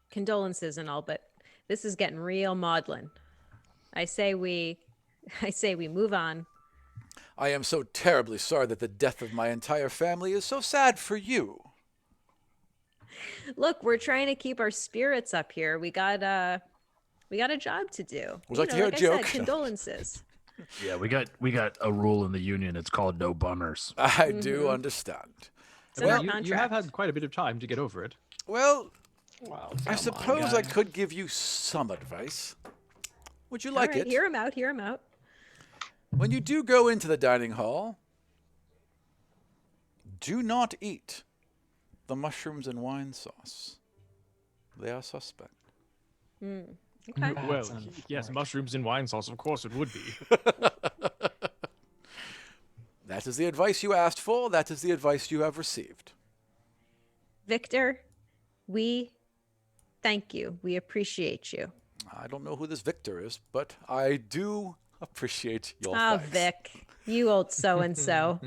Condolences and all, but this is getting real maudlin. I say we move on. I am so terribly sorry that the death of my entire family is so sad for you. Look, we're trying to keep our spirits up here. We got a job to do. Would you like to hear a like joke? I said, condolences. Yeah, we got a rule in the union. It's called no bummers. I do understand. It's in our you contract. have had quite a bit of time to get over it. Well, Wow, I come on, suppose I guys. could give you some advice. Would you All like right, it? hear him out. Hear him out. When you do go into the dining hall, do not eat the mushrooms and wine sauce. They are suspect. Okay. That's Well, yes, unfortunate. mushrooms in wine sauce, of course it would be. That is the advice you asked for. That is the advice you have received. Victor, we thank you. We appreciate you. I don't know who this Victor is, but I do appreciate your Oh, thanks. Vic, you old so-and-so.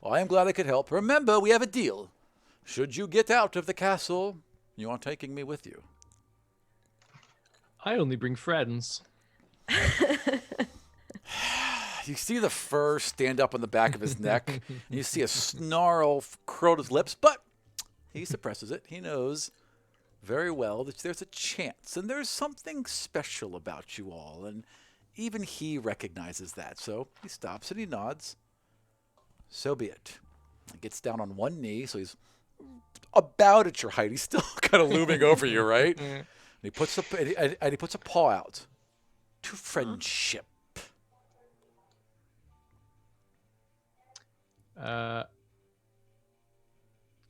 Well, I am glad I could help. Remember, we have a deal. Should you get out of the castle, you are taking me with you. I only bring friends. You see the fur stand up on the back of his neck, and you see a snarl curl his lips, but he suppresses it. He knows very well that there's a chance, and there's something special about you all, and even he recognizes that. So he stops and he nods. So be it. He gets down on one knee, so he's about at your height. He's still kind of looming over you, right? And he puts a paw out to friendship.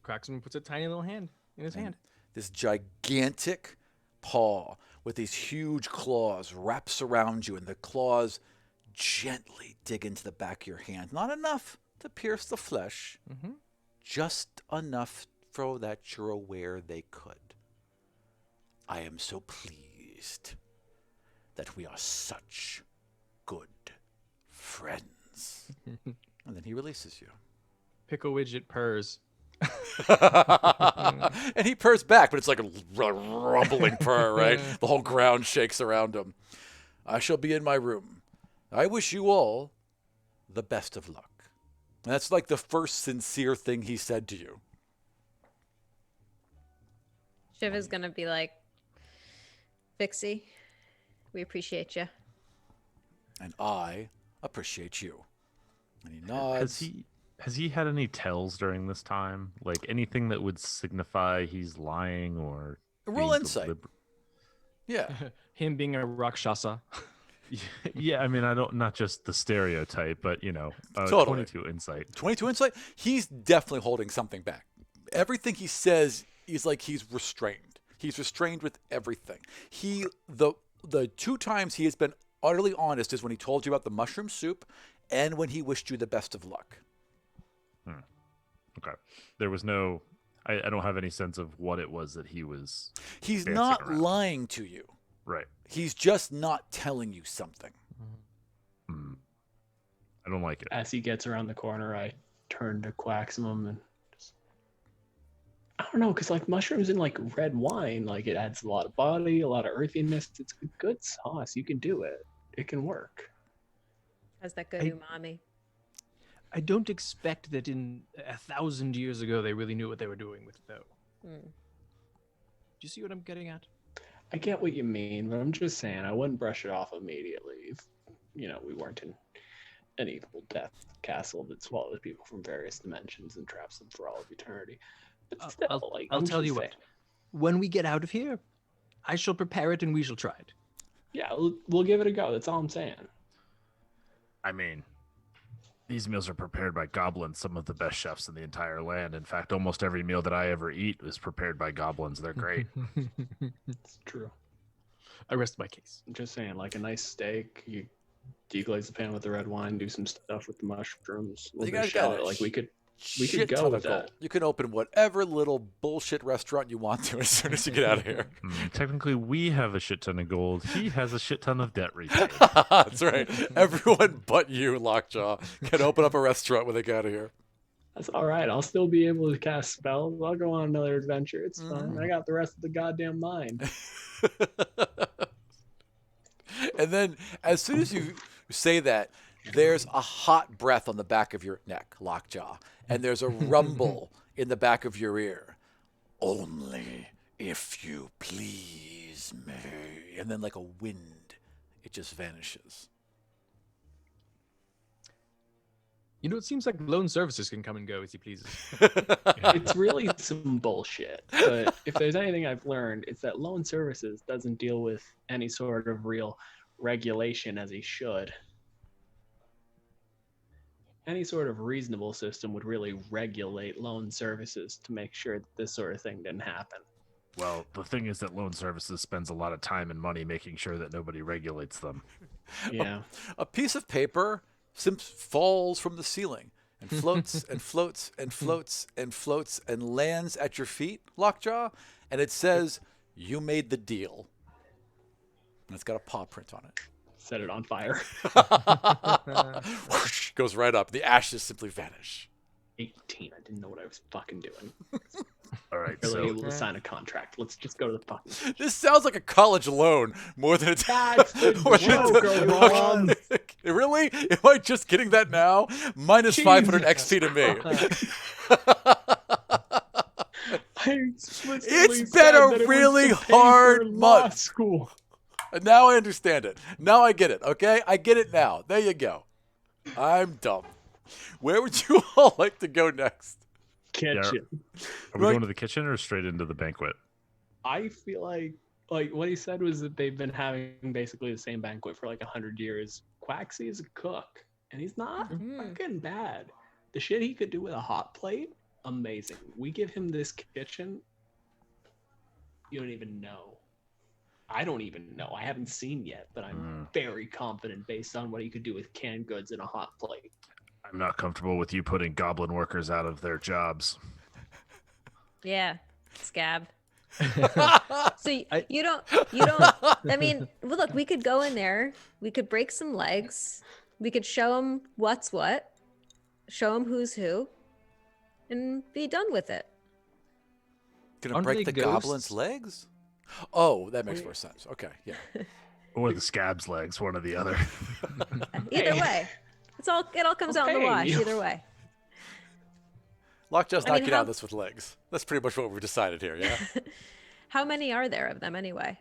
Cracksman puts a tiny little hand in his hand. This gigantic paw with these huge claws wraps around you, and the claws gently dig into the back of your hand. Not enough to pierce the flesh, just enough so that you're aware they could. I am so pleased that we are such good friends. And then he releases you. Pickle Widget purrs. And he purrs back, but it's like a rumbling purr, right? The whole ground shakes around him. I shall be in my room. I wish you all the best of luck. And that's like the first sincere thing he said to you. Shiv is going to be like, Vixie, we appreciate you. And I appreciate you. And he nods. Has he had any tells during this time? Like anything that would signify he's lying or Roll being insight. Yeah. Him being a Rakshasa. Yeah, I mean, not just the stereotype, but Totally. 22 insight. 22 insight. He's definitely holding something back. Everything he says is like he's restrained. He's restrained with everything. The two times he has been utterly honest is when he told you about the mushroom soup and when he wished you the best of luck. Okay. There was no. I don't have any sense of what it was that he was. He's dancing not around. lying to you. Right. He's just not telling you something. I don't like it. As he gets around the corner, I turn to Quaximum and just, I don't know, because like mushrooms in like red wine, like it adds a lot of body, a lot of earthiness. It's a good sauce. You can do it. It can work. Has that good umami. I don't expect that in 1,000 years ago they really knew what they were doing with it, though. Do you see what I'm getting at? I get what you mean, but I'm just saying I wouldn't brush it off immediately if, we weren't in an evil death castle that swallows people from various dimensions and traps them for all of eternity. But still, I'll tell you what. When we get out of here, I shall prepare it and we shall try it. Yeah, we'll give it a go. That's all I'm saying. I mean, these meals are prepared by goblins, some of the best chefs in the entire land. In fact, almost every meal that I ever eat is prepared by goblins. They're great. It's true. I rest my case. I'm just saying, like a nice steak. You deglaze the pan with the red wine, do some stuff with the mushrooms. You guys got it. Like we could Shit go ton with of gold. that. You can open whatever little bullshit restaurant you want to as soon as you get out of here. Technically, we have a shit ton of gold. He has a shit ton of debt repaid. That's right. Everyone but you, Lockjaw, can open up a restaurant when they get out of here. That's all right. I'll still be able to cast spells. I'll go on another adventure. It's fine. I got the rest of the goddamn mind. And then, as soon as you say that, there's a hot breath on the back of your neck, Lockjaw, and there's a rumble in the back of your ear. Only if you please me. And then, like a wind, it just vanishes. You know, it seems like loan services can come and go as he pleases. It's really some bullshit. But if there's anything I've learned, it's that loan services doesn't deal with any sort of real regulation as he should. Any sort of reasonable system would really regulate loan services to make sure that this sort of thing didn't happen. Well, the thing is that loan services spends a lot of time and money making sure that nobody regulates them. Yeah. A piece of paper falls from the ceiling and floats and floats and floats and floats and lands at your feet, Lockjaw, and it says, "You made the deal." And it's got a paw print on it. Set it on fire. Whoosh, goes right up. The ashes simply vanish. 18. I didn't know what I was fucking doing. All right, Really so able to sign a contract. Let's just go to the fucking. This sounds like a college loan more than it's. That's the joke, Ron. Really? Am I just getting that now? Minus 500 XP to me. It's been a really hard month. School. Now I understand it. Now I get it, okay? I get it now. There you go. I'm dumb. Where would you all like to go next? Kitchen. are we going to the kitchen or straight into the banquet? I feel like what he said was that they've been having basically the same banquet for like 100 years. Quaxie is a cook, and he's not fucking bad. The shit he could do with a hot plate, amazing. We give him this kitchen, you don't even know. I don't even know. I haven't seen yet, but I'm very confident based on what he could do with canned goods and a hot plate. I'm not comfortable with you putting goblin workers out of their jobs. Yeah, scab. So you don't. I mean, well, look, we could go in there. We could break some legs. We could show them what's what. Show them who's who, and be done with it. Gonna Aren't break they the goblin's ghosts? legs? Oh, that makes more sense. Okay, yeah. Or the scab's legs, one or the other. Either way, it all comes out in the Okay. wash. Either way. Lockjaw's I not mean, getting out how- of this with legs. That's pretty much what we've decided here, yeah? How many are there of them anyway?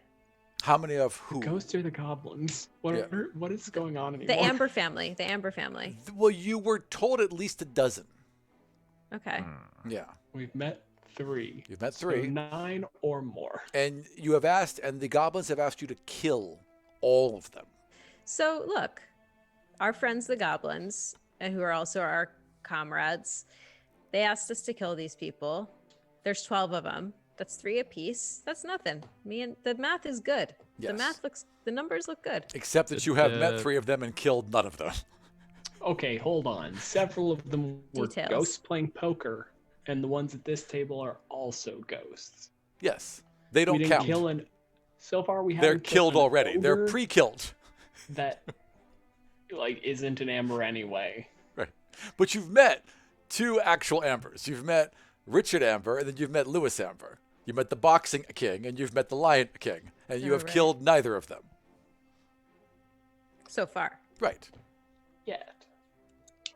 How many of who? Ghosts are the goblins. What is going on anymore? The Amber family. The Amber family. Well, you were told at least a dozen. Okay. Yeah. We've met 3. You've met So 3. 9 or more. And you have asked, and the goblins have asked you to kill all of them. So look, our friends the goblins, who are also our comrades, they asked us to kill these people. There's 12 of them. That's 3 apiece. That's nothing. The math is good. Yes. The numbers look good. Except that you have met 3 of them and killed none of them. Okay, hold on. Several of them were Details. ghosts playing poker, and the ones at this table are also ghosts. Yes. They We don't didn't count. kill an. So far, we They're haven't killed an already. They're ogre pre-killed. that isn't an amber anyway. Right. But you've met 2 actual Ambers. You've met Richard Amber, and then you've met Lewis Amber. You met the Boxing King, and you've met the Lion King, and you have Right. killed neither of them. So far. Right. Yeah.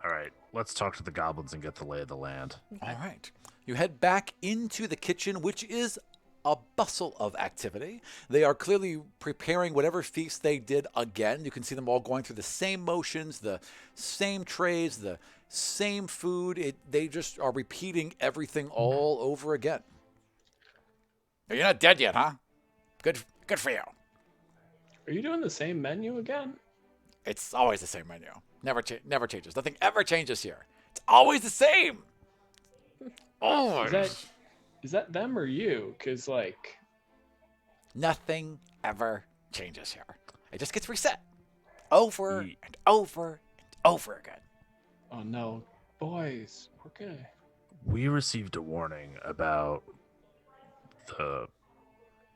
All right, let's talk to the goblins and get the lay of the land. All right. You head back into the kitchen, which is a bustle of activity. They are clearly preparing whatever feast they did again. You can see them all going through the same motions, the same trays, the same food. They just are repeating everything all over again. You're not dead yet, huh? Good for you. Are you doing the same menu again? It's always the same menu. Never changes. Nothing ever changes here. It's always the same. Always. Is that them or you? Because Nothing ever changes here. It just gets reset over Ye- and over and over again. Oh no, boys, we're gonna. We received a warning about the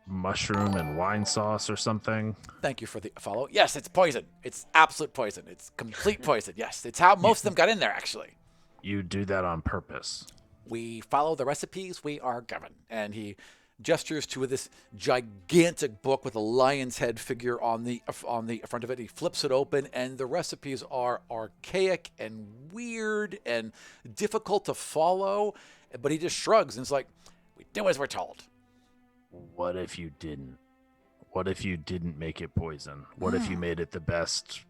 mushroom and wine sauce or something. Thank you for the follow. Yes, it's poison. It's absolute poison. It's complete poison. Yes, it's how most of them got in there, actually. You do that on purpose. We follow the recipes we are given. And he gestures to this gigantic book with a lion's head figure on the front of it. He flips it open, and the recipes are archaic and weird and difficult to follow. But he just shrugs and is like, we do as we're told. What if you didn't? What if you didn't make it poison? What if you made it the best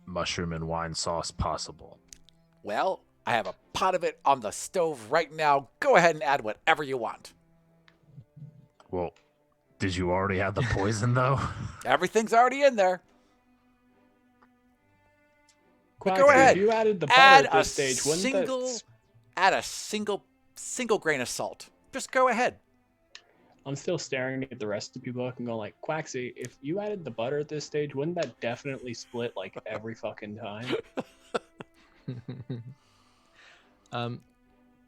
mushroom and wine sauce possible? Well, I have a pot of it on the stove right now. Go ahead and add whatever you want. Well, did you already have the poison though? Everything's already in there. Quack, Go ahead. If you added the butter Add at a this stage, wouldn't add a single grain of salt. Just go ahead. I'm still staring at the recipe book and going like, Quaxy, if you added the butter at this stage, wouldn't that definitely split like every fucking time?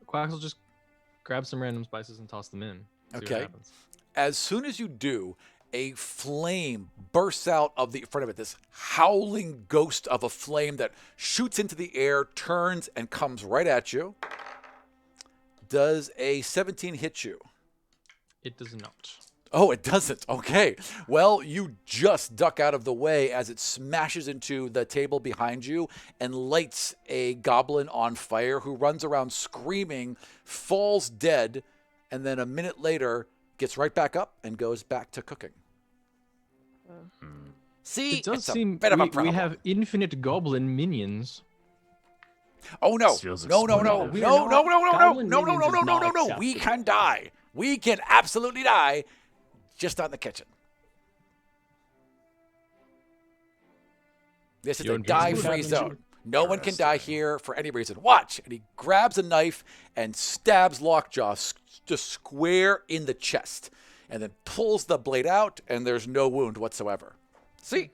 Quacks will just grab some random spices and toss them in. See Okay. What happens. As soon as you do, a flame bursts out of the front of it. This howling ghost of a flame that shoots into the air, turns, and comes right at you. Does a 17 hit you? It does not. Oh, it doesn't. Okay. Well, you just duck out of the way as it smashes into the table behind you and lights a goblin on fire who runs around screaming, falls dead, and then a minute later gets right back up and goes back to cooking. See, It does it's a seem bit of a we problem. have infinite goblin minions. Oh no! This feels No! No! No! exploitative. We No! are No! not- No! No! No! goblin No! No! minions No! is No! not No! No! We acceptable. can die. We can absolutely die. Just not in the kitchen. This is You a and die-free Goblin zone. minion. No one can die here for any reason. Watch. And he grabs a knife and stabs Lockjaw just square in the chest, and then pulls the blade out, and there's no wound whatsoever. See?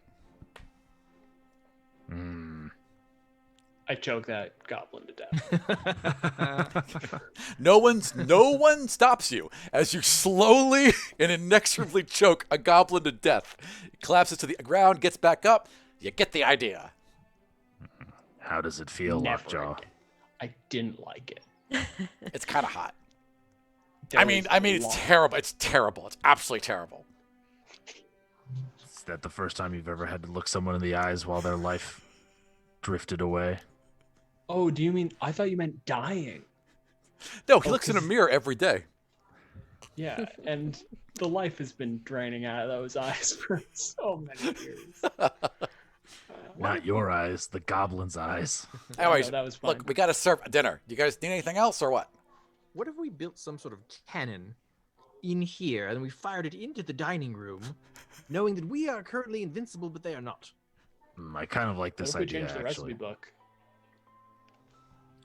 I choke that goblin to death. No one stops you as you slowly and inexorably choke a goblin to death. It collapses to the ground, gets back up. You get the idea. How does it feel, Never Lockjaw? again. I didn't like it. It's kind of hot. There I mean, was it's long- terrible. It's terrible. It's absolutely terrible. Is that the first time you've ever had to look someone in the eyes while their life drifted away? Oh, do you mean? I thought you meant dying. No, he looks in a mirror every day. Yeah, and the life has been draining out of those eyes for so many years. Not your eyes, the goblin's eyes. Anyways, that was fine. look, we got to serve dinner. You guys need anything else or what? What if we built some sort of cannon in here and we fired it into the dining room, knowing that we are currently invincible, but they are not? I kind of like What this if we idea, change the actually. recipe book?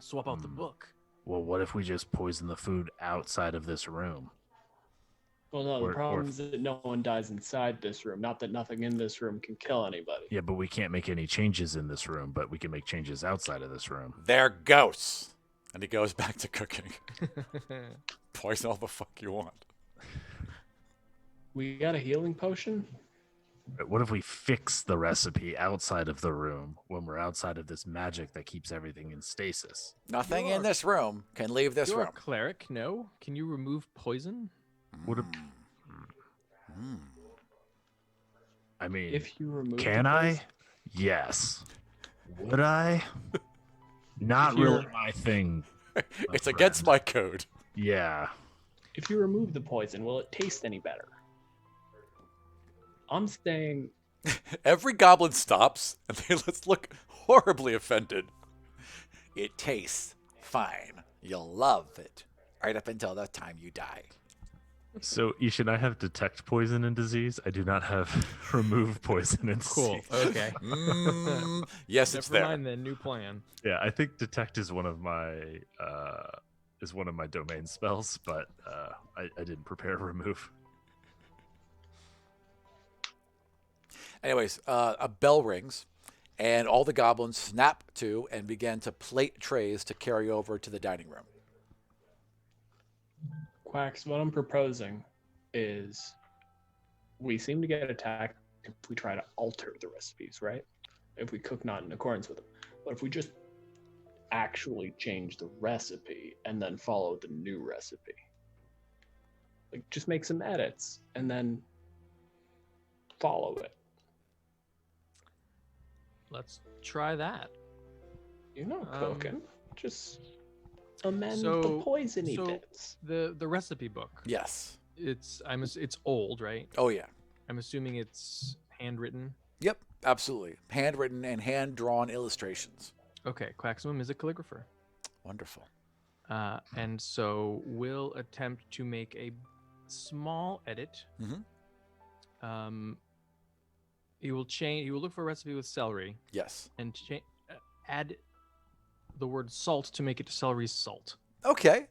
Swap out the book. Well, what if we just poison the food outside of this room? Well, no, the Or- problem is that no one dies inside this room. Not that nothing in this room can kill anybody. Yeah, but we can't make any changes in this room, but we can make changes outside of this room. They're ghosts. And he goes back to cooking. Poison all the fuck you want. We got a healing potion? But what if we fix the recipe outside of the room when we're outside of this magic that keeps everything in stasis? Nothing You're- in this room can leave this You're a room. cleric, no? Can you remove poison? Would it, I mean, If you remove can the I? poison- Yes. Would I? Not If you're- really my thing. It's against my code. Yeah. If you remove the poison, will it taste any better? I'm saying Every goblin stops and they look horribly offended. It tastes fine. You'll love it. Right up until the time you die. So, Ishan, I have detect poison and disease. I do not have remove poison and Cool. disease. Okay. Yes, it's Never there. mind then. New plan. Yeah, I think detect is one of my domain spells, but I didn't prepare remove. Anyways, a bell rings, and all the goblins snap to and begin to plate trays to carry over to the dining room. Quacks, what I'm proposing is we seem to get attacked if we try to alter the recipes, right? If we cook not in accordance with them. But if we just actually change the recipe and then follow the new recipe, like just make some edits and then follow it. Let's try that. You're not cooking. Just amend the so- poisony so- bits. The recipe book. Yes. It's old, right? Oh, yeah. I'm assuming it's handwritten. Yep, absolutely. Handwritten and hand-drawn illustrations. Okay, Quaximum is a calligrapher. Wonderful. And so we'll attempt to make a small edit. Mhm. He will change. He will look for a recipe with celery Yes. and add the word salt to make it celery salt Okay.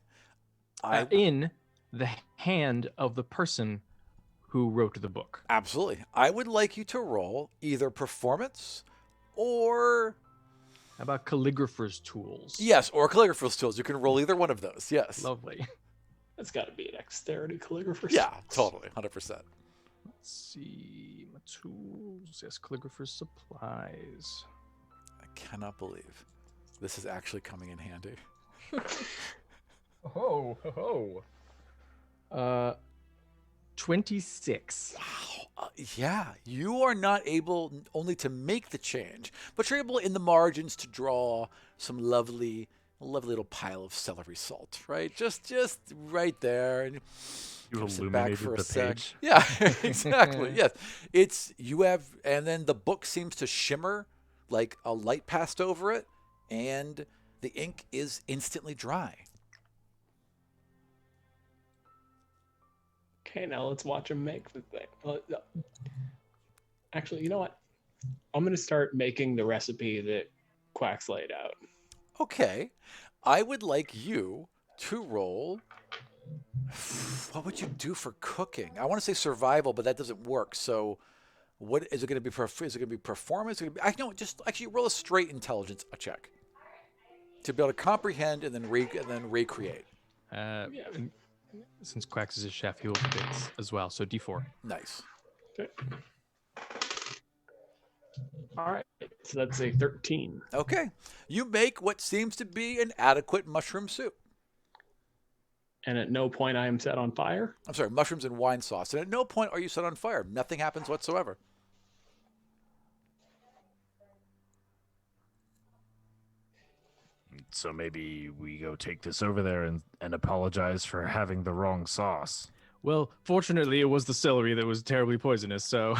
in the hand of the person who wrote the book. Absolutely. I would like you to roll either performance or... How about calligrapher's tools? Yes, or calligrapher's tools. You can roll either one of those. Yes. Lovely. That's got to be an dexterity calligrapher. Yeah, totally. 100%. Let's see. My tools. Yes, calligrapher's supplies. I cannot believe this is actually coming in handy. Oh, ho, ho. 26. Wow. Yeah, you are not able only to make the change, but you're able in the margins to draw some lovely little pile of celery salt, right? Just right there. And You sit back illuminated for a the sec. page. Yeah, exactly. Yes, and then the book seems to shimmer like a light passed over it, and the ink is instantly dry. Okay, now let's watch him make the thing. Actually, you know what? I'm going to start making the recipe that Quacks laid out. Okay, I would like you to roll. What would you do for cooking? I want to say survival, but that doesn't work. So, what is it going to be? Is it going to be performance? I know. Just actually roll a straight intelligence check to be able to comprehend and then recreate. And since Quax is a chef, he will fit as well. So D4. Nice. Okay. All right, so that's a 13. Okay, you make what seems to be an adequate mushroom soup. And at no point I am set on fire. I'm sorry, mushrooms and wine sauce. And at no point are you set on fire. Nothing happens whatsoever. So maybe we go take this over there and apologize for having the wrong sauce. Well, fortunately, it was the celery that was terribly poisonous. So,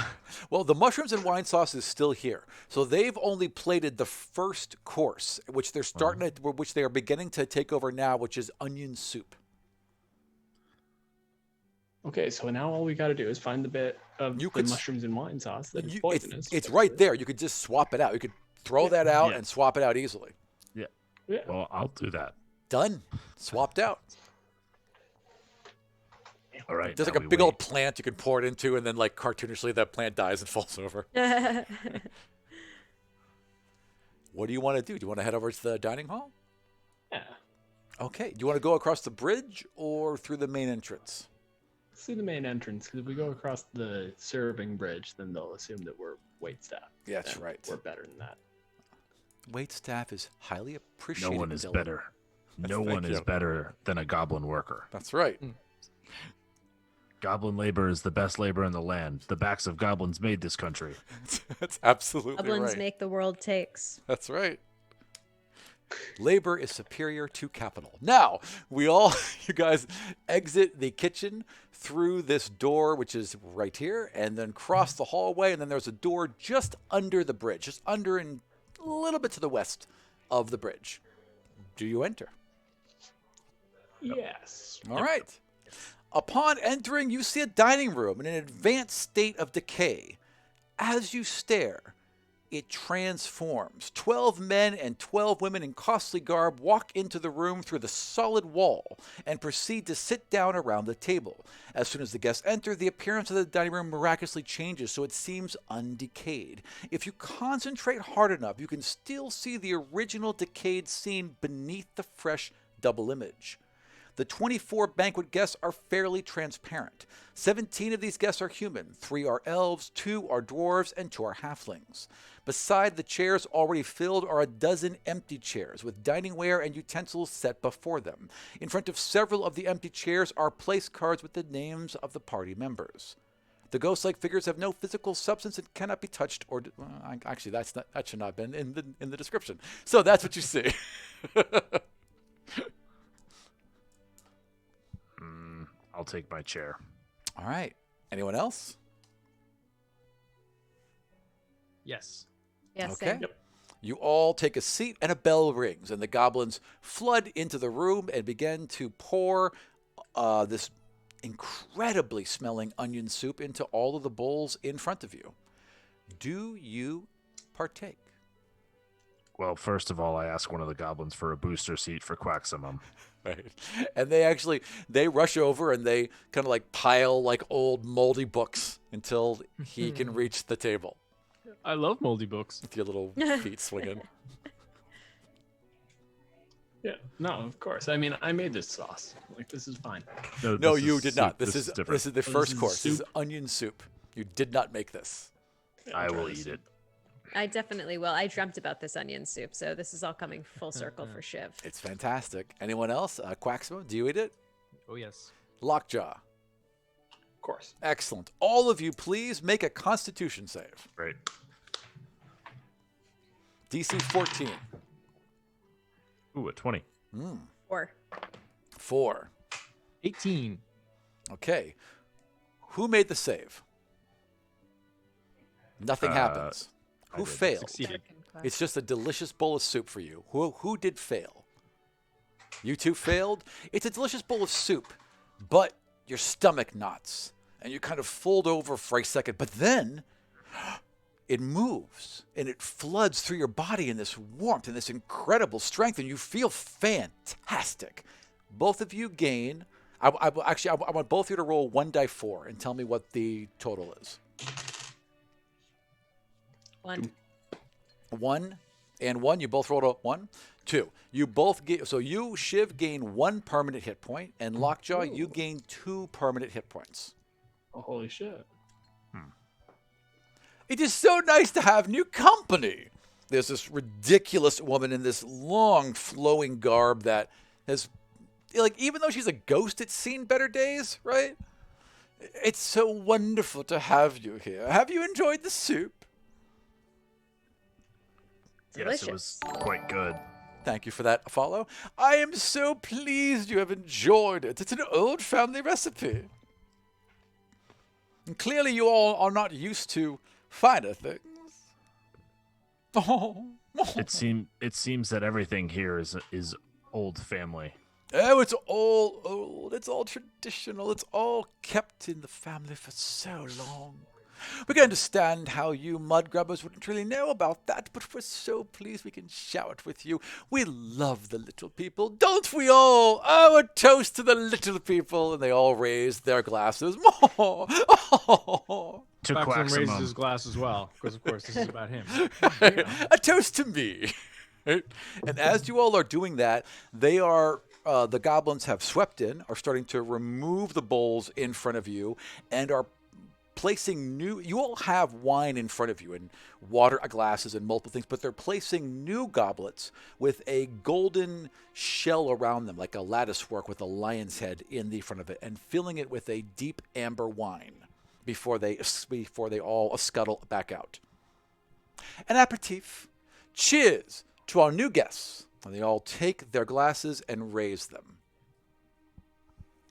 Well, the mushrooms and wine sauce is still here. So they've only plated the first course, which they're which they are beginning to take over now, which is onion soup. Okay, so now all we got to do is find the bit of the could s- mushrooms and wine sauce that is You- poisonous. it's right there. You could just swap it out. You could throw that out Yeah. and swap it out easily. Yeah. Well, I'll do that. Done. Swapped out. All right. There's now like a we big wait. old plant you can pour it into, and then like cartoonishly that plant dies and falls over. What do you want to do? Do you want to head over to the dining hall? Yeah. Okay. Do you want to go across the bridge or through the main entrance? Let's do the main entrance, because if we go across the serving bridge, then they'll assume that we're waitstaff. Yeah, that's and right. We're better than that. Wait staff is highly appreciated. No one is Dylan. better. No Thank one is you. better than a goblin worker. That's right. Goblin labor is the best labor in the land. The backs of goblins made this country. That's absolutely Goblins right. make the world takes. That's right. Labor is superior to capital. Now, you guys exit the kitchen through this door, which is right here, and then cross the hallway, and then there's a door just under the bridge, just under and a little bit to the west of the bridge. Do you enter? Yes. All right. Upon entering, you see a dining room in an advanced state of decay. As you stare, it transforms. 12 men and 12 women in costly garb walk into the room through the solid wall and proceed to sit down around the table. As soon as the guests enter, the appearance of the dining room miraculously changes so it seems undecayed. If you concentrate hard enough, you can still see the original decayed scene beneath the fresh double image. The 24 banquet guests are fairly transparent. 17 of these guests are human. 3 are elves, 2 are dwarves, and 2 are halflings. Beside the chairs already filled are a dozen empty chairs with diningware and utensils set before them. In front of several of the empty chairs are place cards with the names of the party members. The ghost-like figures have no physical substance and cannot be touched or... actually, that should not have been in the description. So that's what you see. I'll take my chair. All right. Anyone else? Yes. Yes. Okay. Same. Yep. You all take a seat and a bell rings, and the goblins flood into the room and begin to pour this incredibly smelling onion soup into all of the bowls in front of you. Do you partake? Well, first of all, I ask one of the goblins for a booster seat for Quaximum. Right. And they rush over and they kind of like pile like old moldy books until he can reach the table I love moldy books. with your little feet swinging. Yeah, no, of course. I mean, I made this sauce. Like, this is fine. No, this you is did soup. not. This is different. this is the first is course. This is soup? onion soup. You did not make this. Yeah, I I'm will trying to eat see. it. I definitely will. I dreamt about this onion soup, so this is all coming full circle for Shiv. It's fantastic. Anyone else? Quaxmo, do you eat it? Oh yes. Lockjaw. Of course. Excellent. All of you, please make a Constitution save. Right. DC 14. Ooh, a 20. 4. 4. 18. Okay. Who made the save? Nothing happens. I Who did. failed? Succeeded. It's just a delicious bowl of soup for you. Who did fail? You two failed? It's a delicious bowl of soup, but your stomach knots, and you kind of fold over for a second, but then it moves, and it floods through your body in this warmth and this incredible strength, and you feel fantastic. Both of you gain... I want both of you to roll 1d4 and tell me what the total is. 1. 1 and 1. You both rolled a 1. 2. You both get. So you, Shiv, gain 1 permanent hit point, and Lockjaw, you gain 2 permanent hit points. Oh, holy shit. It is so nice to have new company. There's this ridiculous woman in this long, flowing garb that has, like, even though she's a ghost, it's seen better days, right? It's so wonderful to have you here. Have you enjoyed the soup? Yes, it was quite good. Thank you for that follow. I am so pleased you have enjoyed it. It's an old family recipe. And clearly you all are not used to finer things. Oh, It seems that everything here is old family. oh, it's all old. It's all traditional. It's all kept in the family for so long. We can understand how you mud grubbers wouldn't really know about that, but we're so pleased we can share it with you. We love the little people, don't we all? Oh, a toast to the little people. And they all raise their glasses. Oh. To Quaximum raises Quaximum. his glass as well, because of course this is about him. A toast to me. And as you all are doing that, they are... the goblins have swept in, are starting to remove the bowls in front of you, and are placing new... You all have wine in front of you and water glasses and multiple things, but they're placing new goblets with a golden shell around them, like a lattice work with a lion's head in the front of it, and filling it with a deep amber wine before they all scuttle back out. An aperitif. Cheers to our new guests. And they all take their glasses and raise them.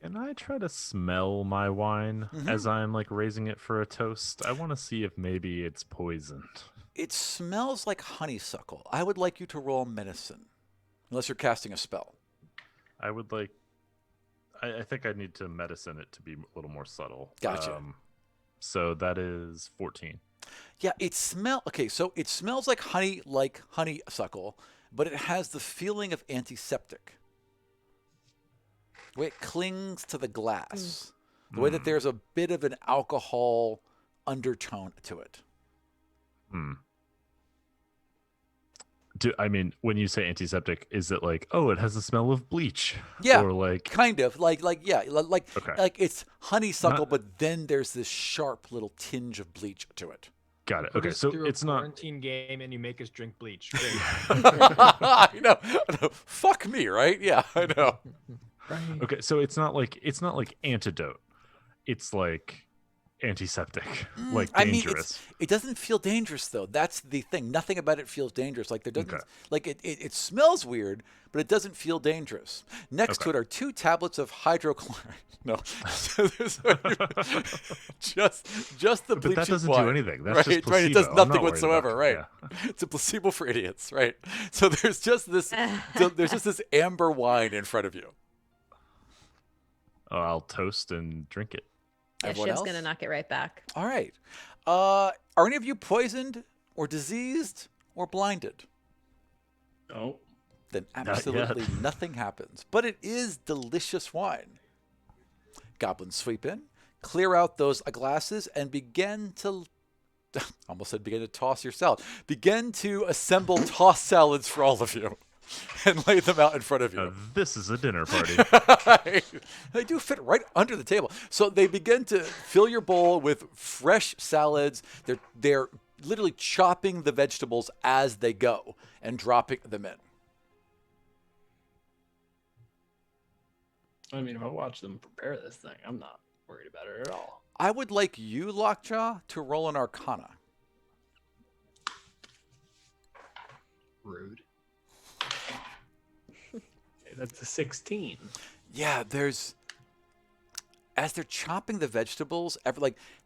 Can I try to smell my wine as I'm like raising it for a toast? I want to see if maybe it's poisoned. It smells like honeysuckle. I would like you to roll medicine. Unless you're casting a spell. I would like. I think I need to medicine it to be a little more subtle. Gotcha. So that is 14. Yeah, okay, so it smells like honeysuckle, but it has the feeling of antiseptic. The way it clings to the glass. The way that there's a bit of an alcohol undertone to it. I mean, when you say antiseptic, is it like, oh, it has the smell of bleach? Yeah, or like kind of like Okay. it's honeysuckle, Not- but then there's this sharp little tinge of bleach to it. got it. Put Okay, us so through it's a not. quarantine game and you make us drink bleach. Great. I know. Fuck me, right? Yeah, I know. Right. Okay, so it's not like antidote. It's like antiseptic, like I mean, dangerous. it doesn't feel dangerous though. That's the thing. Nothing about it feels dangerous. Like there doesn't Okay. like it smells weird, but it doesn't feel dangerous. Next to Okay. it are 2 tablets of hydrochloric. No, so there's just the But bleaching that doesn't wine, do anything. That's right? just Right. It does placebo. I'm nothing not worried whatsoever. about Right. it. It's a placebo for idiots. Right. So there's just this amber wine in front of you. Oh, I'll toast and drink it. Yeah, Everyone Shiv's else? gonna knock it right back. All right. Are any of you poisoned or diseased or blinded? Oh, Then yet. absolutely nothing happens. But it is delicious wine. Goblins sweep in, clear out those glasses, and begin to almost said begin to toss your salad. Begin to assemble tossed salads for all of you and lay them out in front of you. This is a dinner party. They do fit right under the table. So they begin to fill your bowl with fresh salads. They're literally chopping the vegetables as they go and dropping them in. I mean, if I watch them prepare this thing, I'm not worried about it at all. I would like you, Lockjaw, to roll an Arcana. Rude. Okay, that's a 16. Yeah, as they're chopping the vegetables,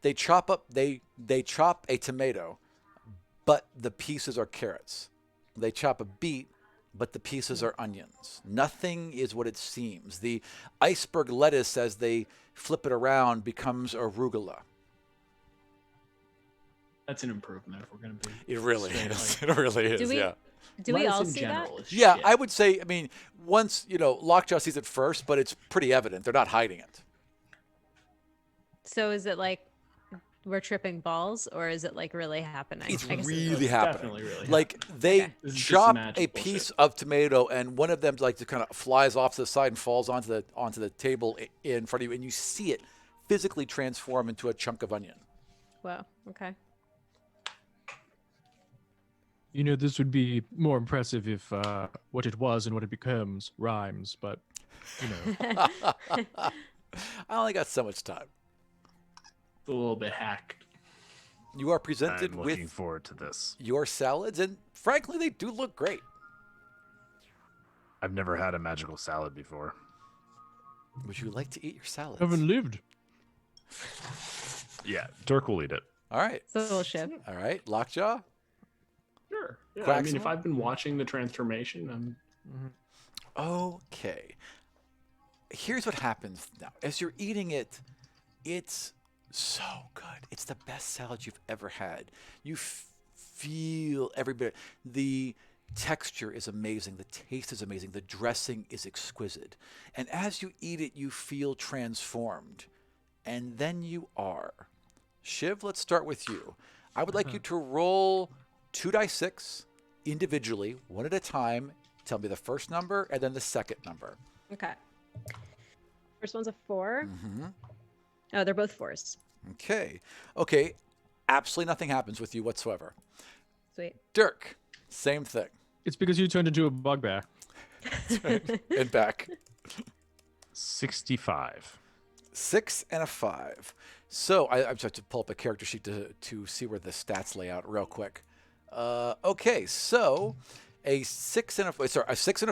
they chop a tomato, but the pieces are carrots. They chop a beet, but the pieces are onions. Nothing is what it seems. The iceberg lettuce, as they flip it around, becomes arugula. That's an improvement if we're going to be. It really straight, is. like, It really is. Do we Yeah. do we lettuce all in see that? general is Yeah, shit. I would say. I mean, once Lockjaw sees it first, but it's pretty evident. They're not hiding it. So is it like we're tripping balls, or is it like really happening? It's I guess really It's happening. definitely really Like they Okay. This is just chop magic a bullshit. piece of tomato, and one of them just kind of flies off to the side and falls onto the table in front of you, and you see it physically transform into a chunk of onion. Wow. Okay. You know, this would be more impressive if what it was and what it becomes rhymes, but, you know. I only got so much time. It's a little bit hacked. You are presented I'm looking with forward to this. your salads, and frankly, they do look great. I've never had a magical salad before. Would you like to eat your salads? Haven't lived. Yeah, Dirk will eat it. All right. So little Shiv. All right. Lockjaw. Sure. Yeah, I Quack mean, if some? I've been watching the transformation, I'm Okay. Here's what happens now. As you're eating it, it's so good. It's the best salad you've ever had. You feel every bit. The texture is amazing. The taste is amazing. The dressing is exquisite. And as you eat it, you feel transformed. And then you are. Shiv, let's start with you. I would like you to roll 2d6 individually, one at a time. Tell me the first number and then the second number. Okay. First one's a 4. Mm-hmm. Oh, they're both 4s. Okay. Okay. Absolutely nothing happens with you whatsoever. Sweet. Dirk, same thing. It's because you turned into a bugbear. And back. 65. 6 and a 5. So I'm trying to pull up a character sheet to see where the stats lay out real quick. Okay, so a 6 and a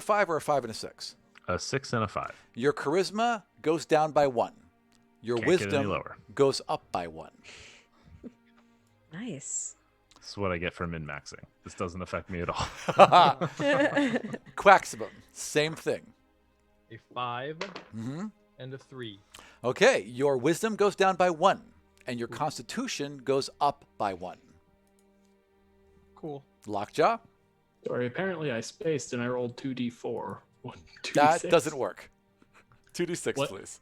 5 or a 5 and a 6. A 6 and a 5. Your charisma goes down by 1. Your Can't get any wisdom lower. goes up by 1. Nice. This is what I get for min-maxing. This doesn't affect me at all. Quaximum, same thing. A 5 Mm-hmm. and a 3. Okay, your wisdom goes down by 1, and your constitution goes up by 1. Cool. Lockjaw. Sorry, apparently I spaced and I rolled 2d4. 2d6. That doesn't work. 2d6, What? please.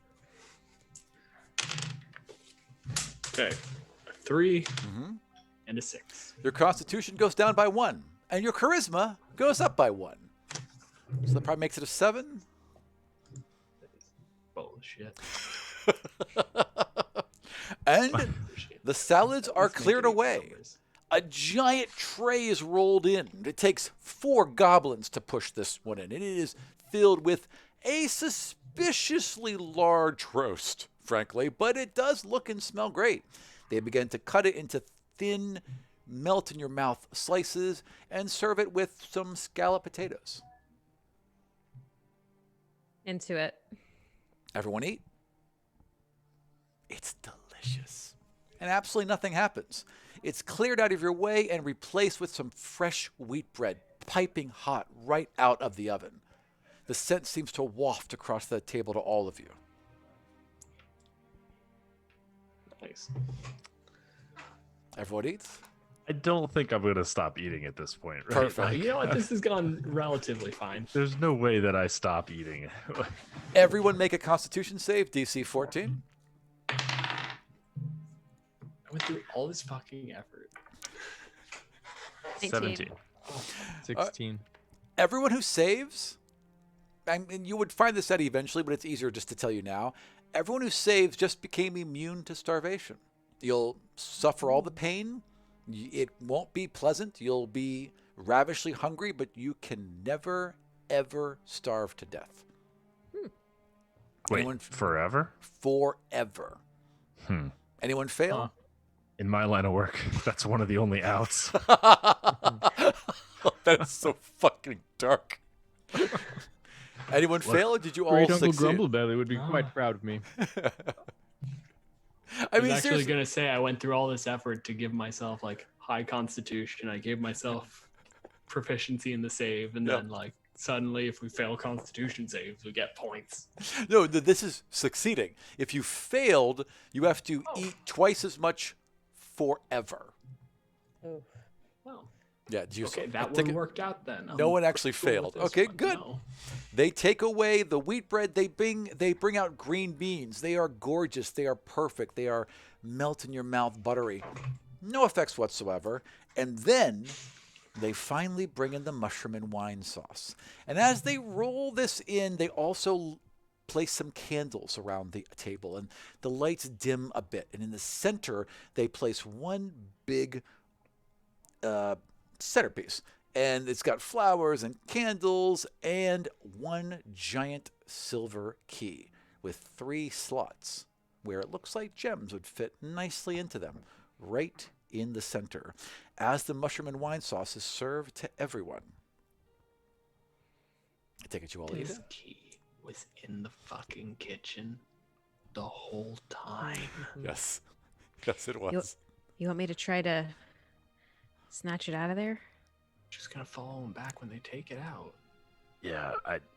Okay. A 3 Mm-hmm. and a 6. Your constitution goes down by 1, and your charisma goes up by 1. So that probably makes it a 7. Bullshit. And Bullshit. the salads are Let's make cleared it away. numbers. A giant tray is rolled in. It takes 4 goblins to push this one in. And it is filled with a suspiciously large roast, frankly, but it does look and smell great. They begin to cut it into thin, melt in your mouth slices and serve it with some scalloped potatoes. Into it. Everyone eat. It's delicious. And absolutely nothing happens. It's cleared out of your way and replaced with some fresh wheat bread, piping hot right out of the oven. The scent seems to waft across the table to all of you. Nice. Everyone eats? I don't think I'm going to stop eating at this point. Right? Perfect. You know what? This has gone relatively fine. There's no way that I stop eating. Everyone make a Constitution save, DC 14. I went through all this fucking effort. 17. 16. Everyone who saves, and you would find this out eventually, but it's easier just to tell you now. Everyone who saves just became immune to starvation. You'll suffer all the pain. It won't be pleasant. You'll be ravishly hungry, but you can never, ever starve to death. Wait, Anyone- forever? Forever. Anyone fail? Huh. In my line of work, that's one of the only outs. That is so fucking dark. Anyone fail, or did you all Great Uncle succeed? Grumblebelly would be quite proud of me. I I mean, was actually seriously, gonna say I went through all this effort to give myself like high constitution. I gave myself proficiency in the save, and Yep. then like suddenly, if we fail constitution saves, we get points. no, this is succeeding. If you failed, you have to eat twice as much forever. Oh. Well, Yeah, do you okay, I that think one worked out then. No I'm one actually pretty cool failed. with this Okay, one. good. No. They take away the wheat bread. They bring out green beans. They are gorgeous. They are perfect. They are melt in your mouth, buttery. No effects whatsoever. And then they finally bring in the mushroom and wine sauce. And as they roll this in, they also place some candles around the table, and the lights dim a bit. And in the center, they place one big centerpiece. And it's got flowers and candles and one giant silver key with 3 slots where it looks like gems would fit nicely into them, right in the center, as the mushroom and wine sauce is served to everyone. I take it you all eat This it? key was in the fucking kitchen the whole time. Yes. Yes, it was. You want me to try to snatch it out of there? Just gonna follow them back when they take it out. Yeah,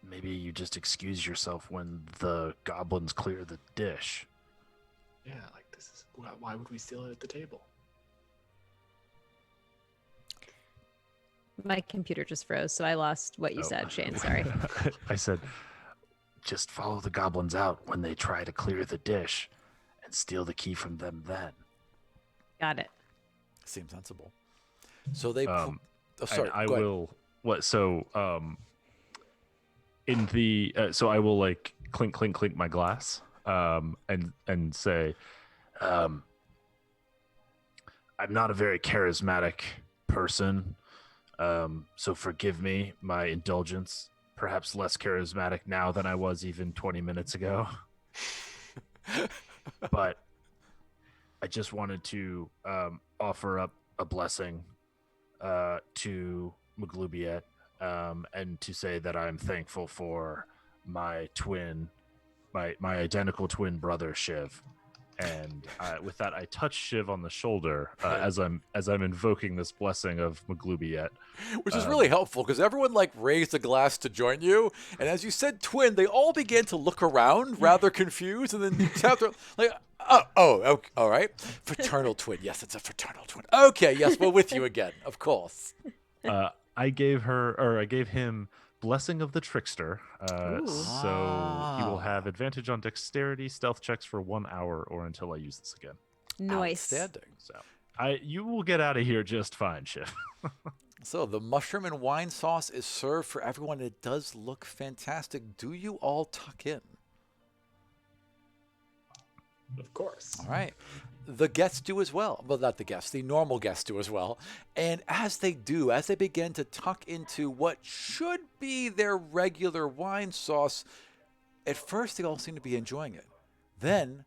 maybe you just excuse yourself when the goblins clear the dish. Yeah, like this is why would we steal it at the table? My computer just froze, so I lost what you Oh. said, Shane. Sorry. I said, just follow the goblins out when they try to clear the dish and steal the key from them then. Got it. Seems sensible. So they... Um, oh, sorry. I go ahead. will. What? So, in the so I will like clink, clink, clink my glass, and say, I'm not a very charismatic person, so forgive me my indulgence. Perhaps less charismatic now than I was even 20 minutes ago. But I just wanted to offer up a blessing to Mcglubiet, and to say that I'm thankful for my identical twin brother Shiv, And with that, I touch Shiv on the shoulder as I'm invoking this blessing of Maglubiet. Which is really helpful because everyone like raised a glass to join you, and as you said twin, they all began to look around rather confused, and then you tapped like, okay, all right, fraternal twin. Yes, it's a fraternal twin. Okay, yes, we're with you again, of course. I gave him Blessing of the Trickster, so he will have advantage on dexterity stealth checks for 1 hour or until I use this again. Nice. Outstanding. So you will get out of here just fine, Shiv. So the mushroom and wine sauce is served for everyone. It does look fantastic. Do you all tuck in? Of course. All right. The guests do as well. Well, not the guests. The normal guests do as well. And as they do, as they begin to tuck into what should be their regular wine sauce, at first they all seem to be enjoying it. Then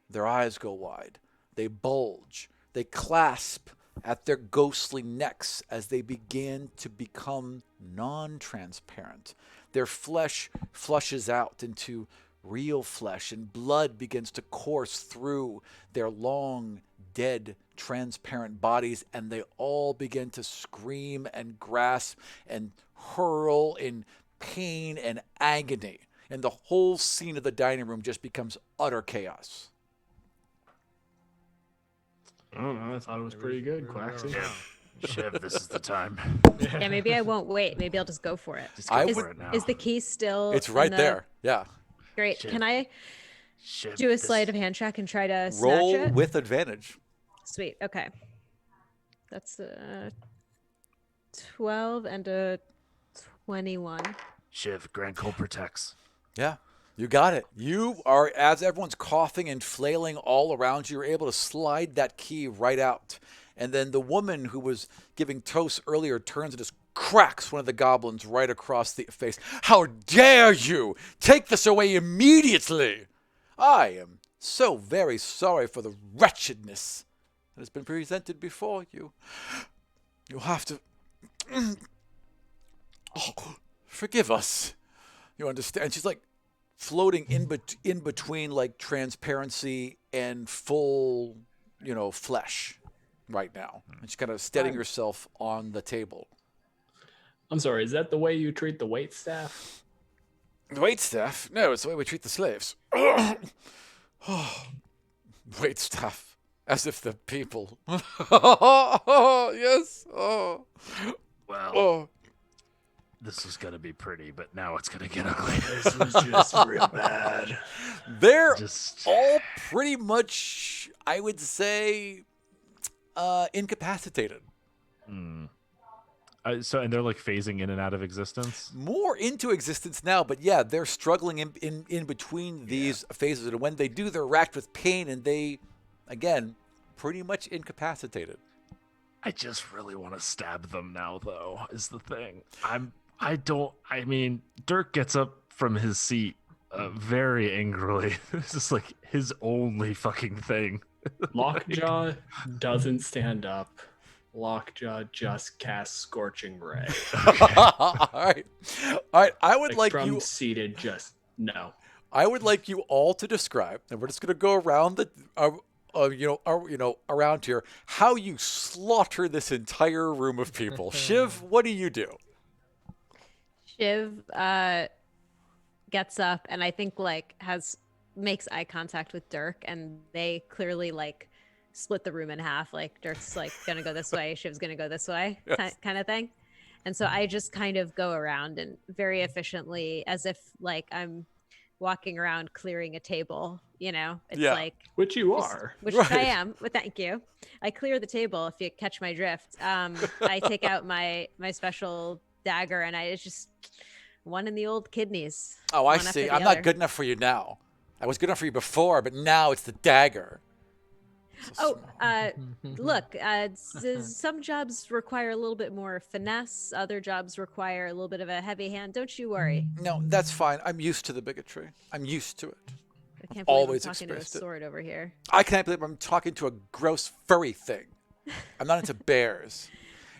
their eyes go wide. They bulge. They clasp at their ghostly necks as they begin to become non-transparent. Their flesh flushes out into real flesh, and blood begins to course through their long, dead, transparent bodies, and they all begin to scream and grasp and hurl in pain and agony. And the whole scene of the dining room just becomes utter chaos. I don't know. I thought it was pretty good, Quaxy. Shiv, this is the time. Yeah, maybe I won't wait. Maybe I'll just go for it. Just go I for it now. Is the key still? It's right there. Yeah. Great. Shit. Can I Shiv, do a this- sleight of hand check and try to Roll snatch it? with advantage. Sweet. Okay. That's 12 and a 21. Shiv, Grand Cold protects. Yeah, you got it. You are, as everyone's coughing and flailing all around you, you're able to slide that key right out. And then the woman who was giving toast earlier turns and just cracks one of the goblins right across the face. How dare you! Take this away immediately! I am so very sorry for the wretchedness that has been presented before you. You'll have to... Oh, forgive us. You understand? She's like floating in between like transparency and full, flesh right now. And she's kind of steadying herself on the table. I'm sorry, is that the way you treat the wait staff? The wait staff? No, it's the way we treat the slaves. Wait staff. As if the people. Yes. Oh. Well, Oh. this is going to be pretty, but now it's going to get ugly. This was just real bad. They're Just all pretty much, I would say, incapacitated. and they're like phasing in and out of existence. More into existence now, but yeah, they're struggling in between these phases. And when they do, they're racked with pain, and they, again, pretty much incapacitated. I just really want to stab them now, though, is the thing. Dirk gets up from his seat very angrily. This is like his only fucking thing. Lockjaw doesn't stand up. Lockjaw just casts Scorching Ray. All right. I would like from you. seated, just no. I would like you all to describe, and we're just going to go around around here, how you slaughter this entire room of people. Shiv, what do you do? Shiv gets up and I think makes eye contact with Dirk, and they clearly split the room in half. Like Dirk's gonna go this way, Shiv's gonna go this way, Yes. kind of thing. And so I just kind of go around and very efficiently, as if I'm walking around clearing a table. It's Yeah. Which you are. which Right. I am. But thank you. I clear the table, if you catch my drift. I take out my special dagger, and it's just one in the old kidneys. Oh, I one after see. the I'm other. not good enough for you now. I was good enough for you before, but now it's the dagger. So small. Look, some jobs require a little bit more finesse. Other jobs require a little bit of a heavy hand. Don't you worry. No, that's fine. I'm used to the bigotry. I'm used to it. I can't believe always I'm talking to a expressed it. sword over here. I can't believe I'm talking to a gross furry thing. I'm not into bears.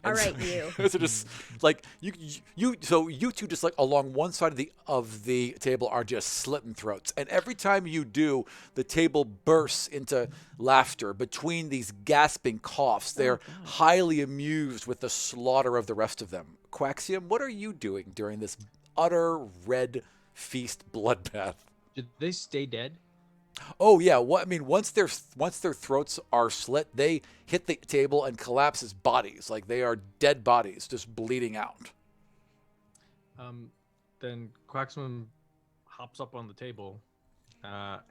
All right, you. So just like so you two just like along one side of the table are just slitting throats, and every time you do, the table bursts into laughter between these gasping coughs. They're highly amused with the slaughter of the rest of them. Quaxium, what are you doing during this utter red feast bloodbath? Did they stay dead? Oh yeah, what I mean, once their throats are slit, they hit the table and collapse as bodies, like they are dead bodies, just bleeding out. Then Quaxman hops up on the table, hops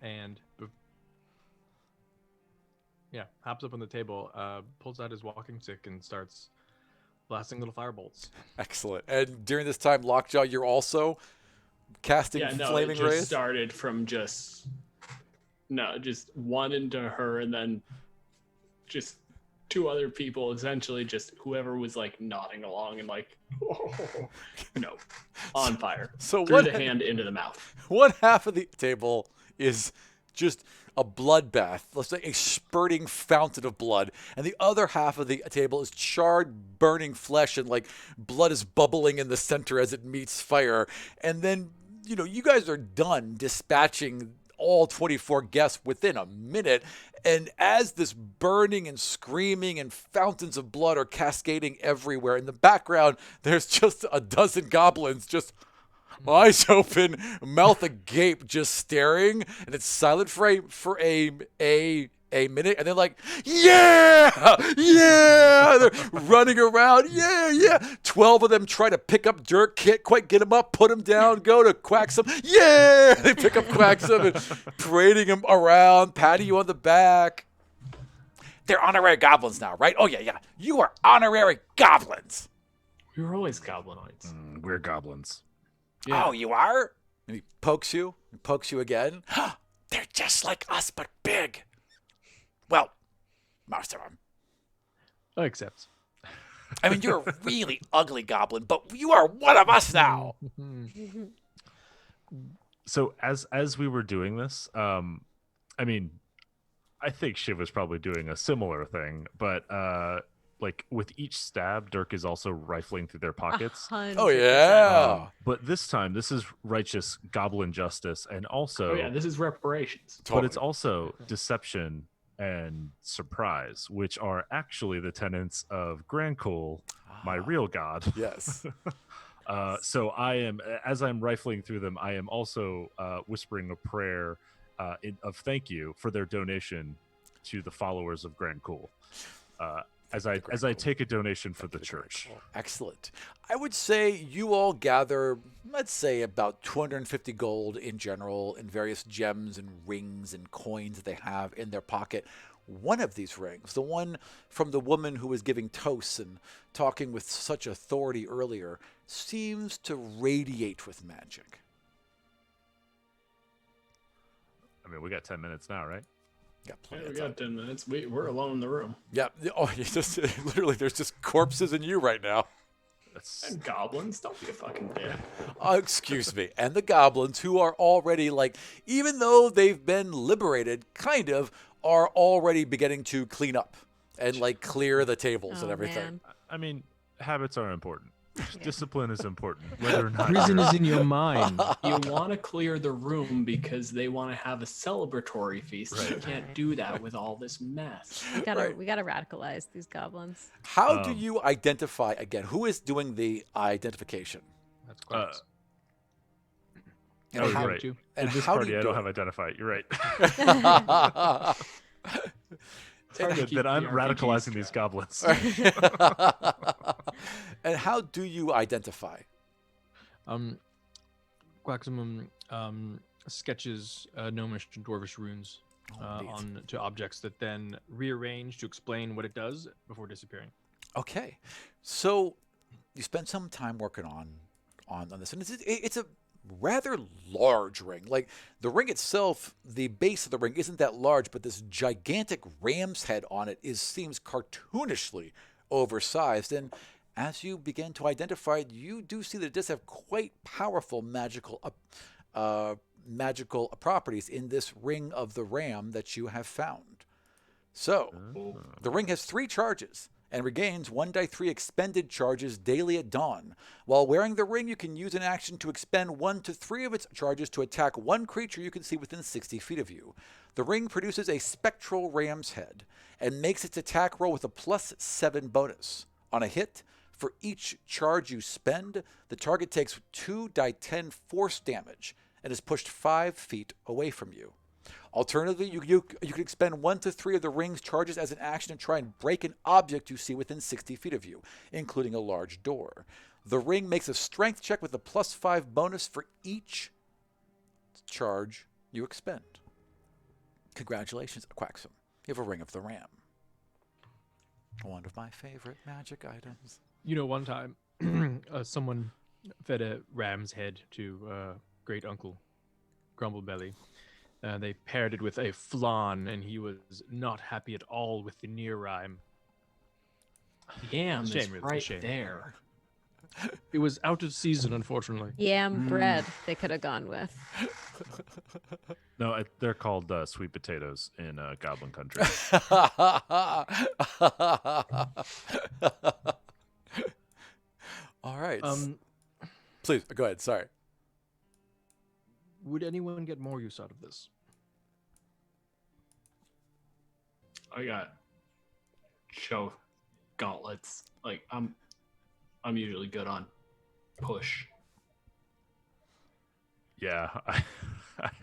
up on the table, pulls out his walking stick and starts blasting little firebolts. Excellent. And during this time, Lockjaw, you're also casting flaming it just rays. started from just one into her, and then just two other people, essentially just whoever was like nodding along and like, on fire. So through the hand into the mouth. One half of the table is just a bloodbath, let's say a spurting fountain of blood, and the other half of the table is charred, burning flesh, and like blood is bubbling in the center as it meets fire. And then, you guys are done dispatching all 24 guests within a minute. And as this burning and screaming and fountains of blood are cascading everywhere, in the background, there's just a dozen goblins just eyes open, mouth agape, just staring, and it's silent for a minute, and they're like, yeah, they're running around, yeah. 12 of them try to pick up Dirk, can't quite get him up, put him down, go to Quaxum, yeah, they pick up Quaxum and parading him around, patting you on the back. They're honorary goblins now, right? Oh yeah, you are honorary goblins. We were always goblinoids. We're goblins. Yeah. Oh, you are? And he pokes you again. They're just like us, but big. Well, most of them. Except. I mean, you're a really ugly goblin, but you are one of us now. So as we were doing this, I think Shiv was probably doing a similar thing, but like with each stab, Dirk is also rifling through their pockets. 100%. Oh yeah. But this time, this is righteous goblin justice, and also this is reparations. But it's also deception and surprise, which are actually the tenets of Grancool, my real god. Yes. So as I'm rifling through them, I am also whispering a prayer of thank you for their donation to the followers of Grancool. As I take a donation for the church. Excellent. I would say you all gather, let's say, about 250 gold in general in various gems and rings and coins that they have in their pocket. One of these rings, the one from the woman who was giving toasts and talking with such authority earlier, seems to radiate with magic. I mean, we got 10 minutes now, right? Got plenty We of time. got 10 minutes. We're alone in the room. Yeah. Oh, you just literally, there's just corpses in you right now. And goblins, don't be a fucking dick. Excuse me. And the goblins, who are already like, even though they've been liberated, kind of, are already beginning to clean up and like clear the tables and everything. Man. I mean, habits are important. Discipline is important, whether or not Prison you're- is in your mind. You want to clear the room because they want to have a celebratory feast. You Right. can't do that with all this mess. We gotta Right. we gotta radicalize these goblins. How do you identify, again, who is doing the identification? That's Quax. And Oh, how- you're right. you. and In this how do party, you I do don't it? have identified. You're right. It's hard to keep that I'm the radicalizing RPGs these track. goblins. And how do you identify? Quaximum sketches gnomish and dwarvish runes neat. onto objects that then rearrange to explain what it does before disappearing. Okay, so you spent some time working on this, and it's a rather large ring. Like the ring itself, the base of the ring isn't that large, but this gigantic ram's head on it seems cartoonishly oversized. And as you begin to identify it, you do see that it does have quite powerful magical properties in this ring of the ram that you have found. So the ring has 3 charges. and regains 1d3 expended charges daily at dawn. While wearing the ring, you can use an action to expend 1 to 3 of its charges to attack one creature you can see within 60 feet of you. The ring produces a spectral ram's head and makes its attack roll with a +7 bonus. On a hit, for each charge you spend, the target takes 2d10 force damage and is pushed 5 feet away from you. Alternatively, you can expend 1 to 3 of the ring's charges as an action to try and break an object you see within 60 feet of you, including a large door. The ring makes a strength check with a +5 bonus for each charge you expend. Congratulations, Quaxum. You have a Ring of the Ram. One of my favorite magic items. You know, one time, someone fed a ram's head to great uncle Grumblebelly. They paired it with a flan, and he was not happy at all with the near rhyme. Yam is Shame, really, right shame. there. It was out of season, unfortunately. Yam bread they could have gone with. No, they're called sweet potatoes in Goblin Country. All right. Please, go ahead. Sorry. Would anyone get more use out of this? I got show gauntlets. Like I'm usually good on push. Yeah, I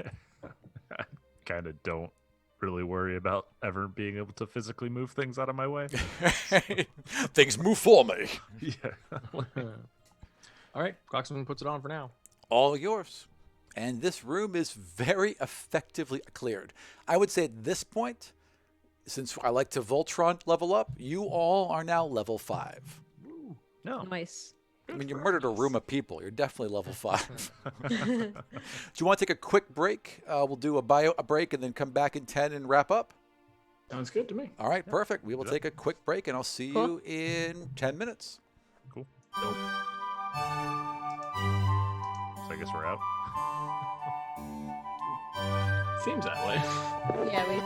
kind of don't really worry about ever being able to physically move things out of my way. Things move for me. Yeah. All right, Coxman puts it on for now. All yours. And this room is very effectively cleared. I would say at this point, since I like to Voltron level up, you all are now level 5. No. Nice. I mean, you murdered a room of people. You're definitely level 5. Do you want to take a quick break? We'll do a break and then come back in 10 and wrap up. Sounds good to me. All right, perfect. We will take a quick break, and I'll see Cool. you in 10 minutes. Cool. Nope. So I guess we're out. Seems that way. Yeah, we.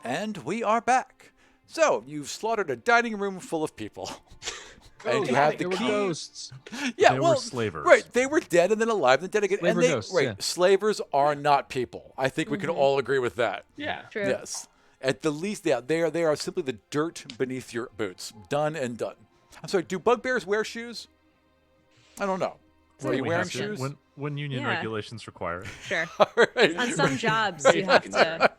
And we are back. So, you've slaughtered a dining room full of people. And you have the There were key. ghosts. Yeah, They well, were slavers. right. They were dead and then alive and dead again. Slaver and they, ghosts, right, yeah. slavers are not people. I think we can all agree with that. Yeah. True. Yes. At the least, yeah, they are simply the dirt beneath your boots. Done and done. I'm sorry, do bugbears wear shoes? I don't know. Are you We wearing have to shoes? when union Yeah. regulations require it. Sure. All right. On some jobs, you have to.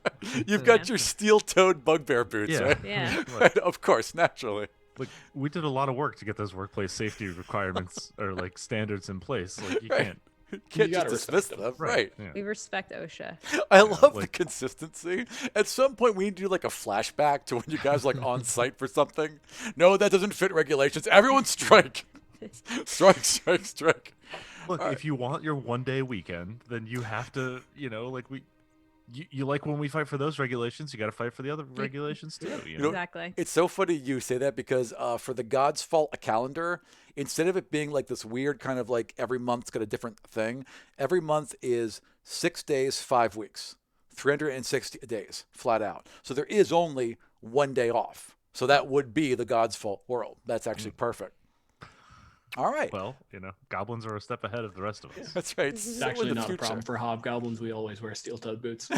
You've got your steel-toed bugbear boots, Yeah. right? Yeah. Right, of course, naturally. Like we did a lot of work to get those workplace safety requirements or like standards in place. Like you Right. can't Can't gotta just respect dismiss them. them, right? Yeah. We respect OSHA. I love the like- consistency. At some point, we need to do like a flashback to when you guys were like on site for something. No, that doesn't fit regulations. Everyone strike. Strike, strike, strike. Look, All right. if you want your 1-day weekend, then you have to, like you like when we fight for those regulations, you got to fight for the other regulations too. You know? know, Exactly. It's so funny you say that because for the Godsfall calendar, instead of it being like this weird kind of like every month's got a different thing, every month is 6 days, 5 weeks, 360 days flat out. So there is only 1 day off. So that would be the Godsfall world. That's actually perfect. All right. Well, goblins are a step ahead of the rest of us. That's right. It's So actually in the not a future. problem for hobgoblins. We always wear steel-toed boots.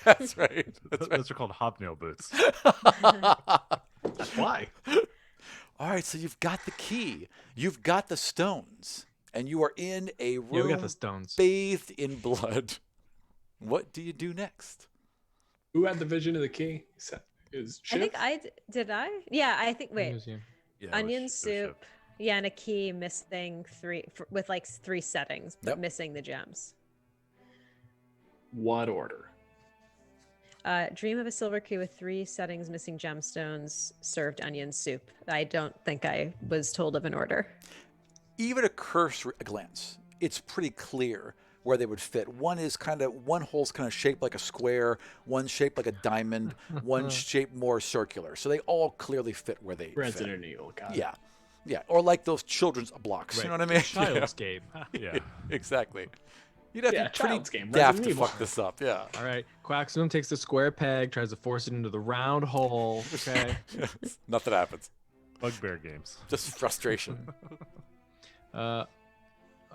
That's right. That's right. Those are called hobnail boots. That's why. All right, so you've got the key, you've got the stones, and you are in a room Yeah, we got the stones. bathed in blood. What do you do next? Who had the vision of the key? Is I Shiv? think did. Yeah, I think. Wait, Museum. Yeah, it onion was soup. Yeah, and a key missing with like 3 settings, but Yep. missing the gems. What order? Dream of a silver key with 3 settings, missing gemstones, served onion soup. I don't think I was told of an order. Even a cursory glance, it's pretty clear where they would fit. One hole's kind of shaped like a square, one's shaped like a diamond, one's shaped more circular. So they all clearly fit where they fit. Resident Evil. Got it. Yeah. Yeah. Or like those children's blocks. You know what I mean? Child's game. Yeah. Exactly. You'd have Yeah, to be pretty child's game, daft Resident to Evil. fuck this up. Yeah. All right. Quaxum takes the square peg, tries to force it into the round hole. Okay. Nothing happens. Bugbear games. Just frustration. All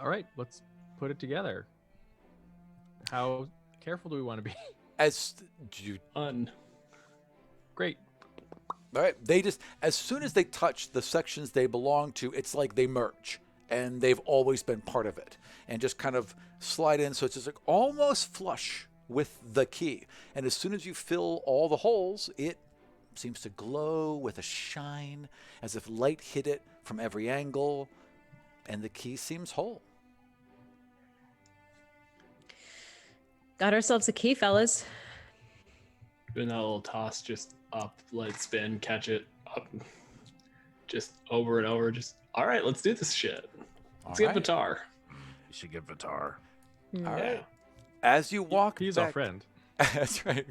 right. Let's put it together. How careful do we want to be? As you Great. All right. They just, as soon as they touch the sections they belong to, it's like they merge and they've always been part of it and just kind of slide in. So it's just like almost flush with the key. And as soon as you fill all the holes, it seems to glow with a shine as if light hit it from every angle. And the key seems whole. Got ourselves a key, fellas. Doing that little toss, just up, let it spin, catch it, up, just over and over. Just all right, let's do this shit. Let's All get right. Vitar. You should get Vitar. All right. Yeah. As you walk He's back, our friend. That's right,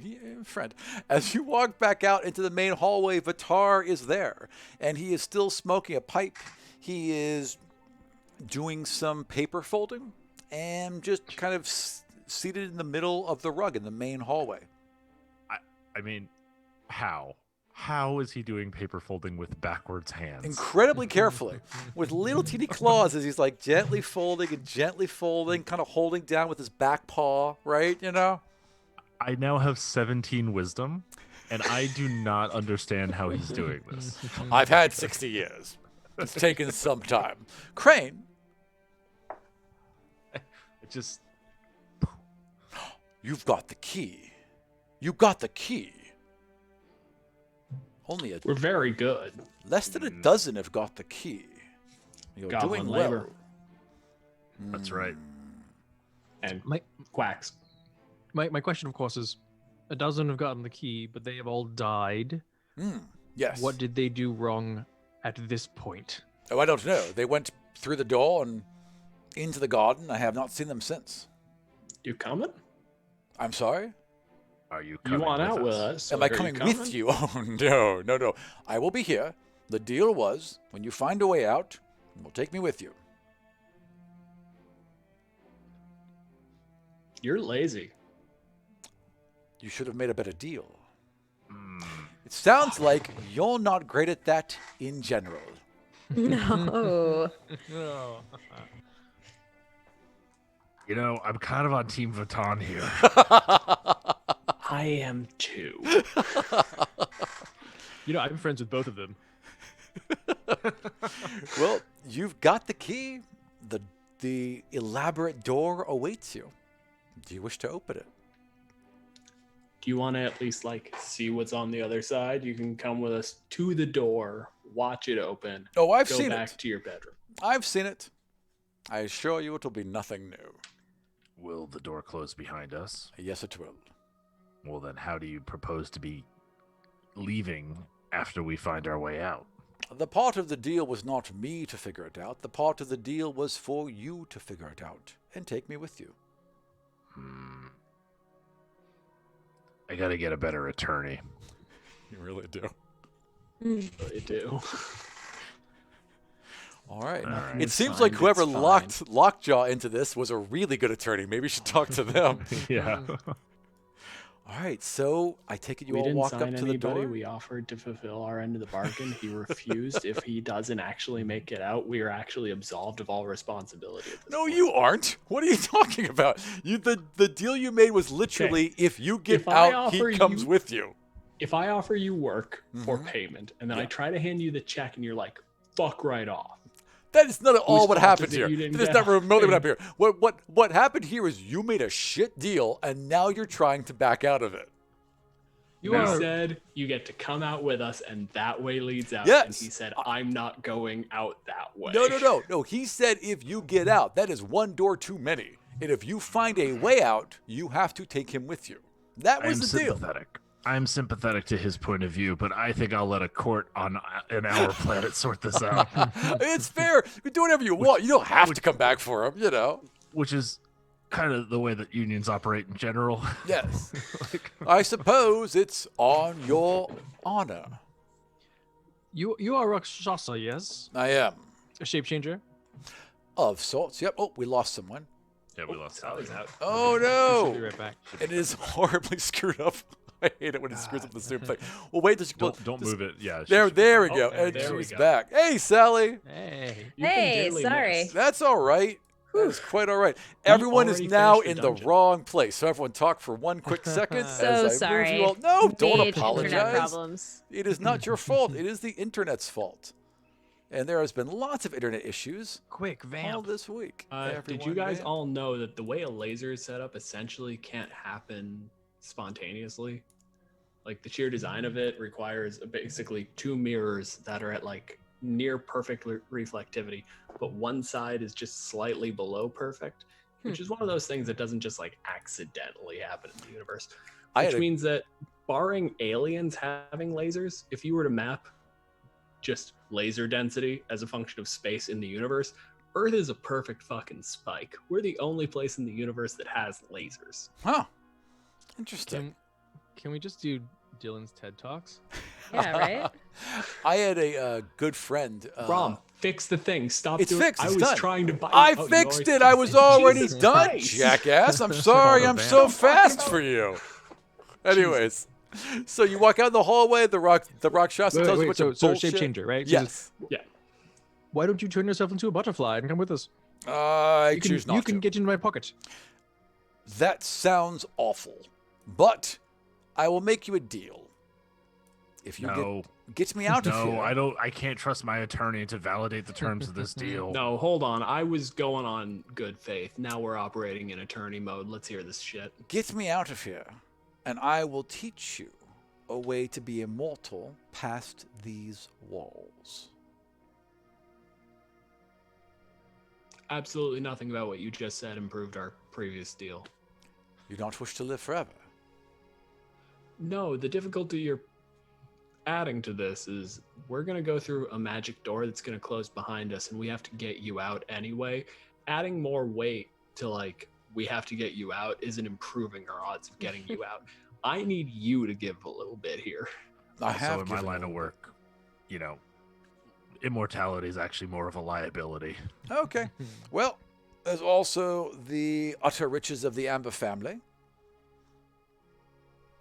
friend. As you walk back out into the main hallway, Vitar is there, and he is still smoking a pipe. He is doing some paper folding and just kind of seated in the middle of the rug in the main hallway. I mean, how? How is he doing paper folding with backwards hands? Incredibly carefully, with little teeny claws as he's like gently folding, kind of holding down with his back paw, right? You know? I now have 17 wisdom, and I do not understand how he's doing this. I've had 60 years. It's taken some time. Crane, It just you've got the key. You got the key. Only We're very good. less than a dozen have got the key. You're Goblin doing labor. well. that's right. And My, quacks. my question, of course, is a dozen have gotten the key, but they have all died. Yes. What did they do wrong at this point? Oh, I don't know. They went through the door and into the garden. I have not seen them since. You coming? I'm sorry? Are you You coming want out with us? us? Am so I are you coming with you? Oh, no. I will be here. The deal was, when you find a way out, you'll take me with you. You're lazy. You should have made a better deal. It sounds like you're not great at that in general. No. No. You know, I'm kind of on Team Vuitton here. I am too. I've been friends with both of them. Well, you've got the key. The elaborate door awaits you. Do you wish to open it? Do you want to at least see what's on the other side? You can come with us to the door, watch it open. Oh, I've go seen back it. to your bedroom. I've seen it. I assure you it will be nothing new. Will the door close behind us? Yes, it will. Well, then how do you propose to be leaving after we find our way out? The part of the deal was not me to figure it out. The part of the deal was for you to figure it out and take me with you. I gotta get a better attorney. You really do. They do. All right. All right. It seems Signed, like whoever it's fine. locked Lockjaw into this was a really good attorney. Maybe you should talk to them. Yeah. All right. So I take it you We all didn't walk up sign to the anybody. door. We offered to fulfill our end of the bargain. He refused. If he doesn't actually make it out, we are actually absolved of all responsibility. At this No, point. you aren't. What are you talking about? The deal you made was literally if you get If I out, he offer comes you- with you. If I offer you work for Mhm. payment, and then I Yeah. try to hand you the check, and you're like, "Fuck right off." That is not at all Whose what fault happened is it here. you didn't That is get not remotely what out? happened here. What happened here is you made a shit deal, and now you're trying to back out of it. You You are said you get to come out with us, and that way leads out. Yes. And he said, "I'm not going out that way." No. He said if you get out, that is one door too many. And if you find a way out, you have to take him with you. That was I'm the deal. sympathetic. I'm sympathetic to his point of view, but I think I'll let a court on an our planet sort this out. It's fair. You can do whatever you want. You don't have to come back for him, you know. Which is kind of the way that unions operate in general. Yes. I suppose it's on your honor. you are Rakshasa, yes? I am. A shape changer. Of sorts. Yep. Oh, we lost someone. Yeah, we lost Sally's Sally. out. Oh, She'll be no. right back. It is horribly screwed up. I hate it when it screws up the soup thing. Well, wait. Don't move it. Yeah. There we Oh, go. there And we she's go. back. Hey, Sally. Hey. You've been Hey, dearly sorry. missed. That's all right. That is quite all right. Everyone is already now finished in the the dungeon. wrong place. So everyone talk for one quick second. So as I sorry. Move you all. No, don't Major apologize. Internet problems. It is not your fault. It is the internet's fault. And there has been lots of internet issues Quick, all vamp. this week. Did you Everyone guys vamp. all know that the way a laser is set up essentially can't happen spontaneously? Like the sheer design of it requires basically two mirrors that are at like near perfect reflectivity, but one side is just slightly below perfect, which is one of those things that doesn't just like accidentally happen in the universe. I had Which a- means that barring aliens having lasers, if you were to map just laser density as a function of space in the universe, Earth is a perfect fucking spike. We're the only place in the universe that has lasers. Huh. Interesting. Can we just do Dylan's TED Talks? Yeah, right? I had a good friend. Rom, fix the thing. Stop it's doing fixed. I It's was done. trying to buy I oh, you fixed already it. I fixed was it. already Jesus done, Christ. jackass. I'm sorry. Called a I'm vamp. so fast for you. Anyways, so you walk out in the hallway. The Rakshasa tells you what so to bullshit. shape changer, right? So Yes. Yeah. why don't you turn yourself into a butterfly and come with us? I You can, choose not you can to. get into my pocket. That sounds awful, but I will make you a deal. If you No. get me out of No, here. I don't. I can't trust my attorney to validate the terms of this deal. No, hold on. I was going on good faith. Now we're operating in attorney mode. Let's hear this shit. Get me out of here, and I will teach you a way to be immortal past these walls. Absolutely nothing about what you just said improved our previous deal. You don't wish to live forever. No, the difficulty you're adding to this is we're going to go through a magic door that's going to close behind us, and we have to get you out anyway. Adding more weight to, like, we have to get you out isn't improving our odds of getting you out. I need you to give a little bit here. I Also, have in my given line a of little work, you know, immortality is actually more of a liability. bit. Okay. Well, there's also the utter riches of the Amber family.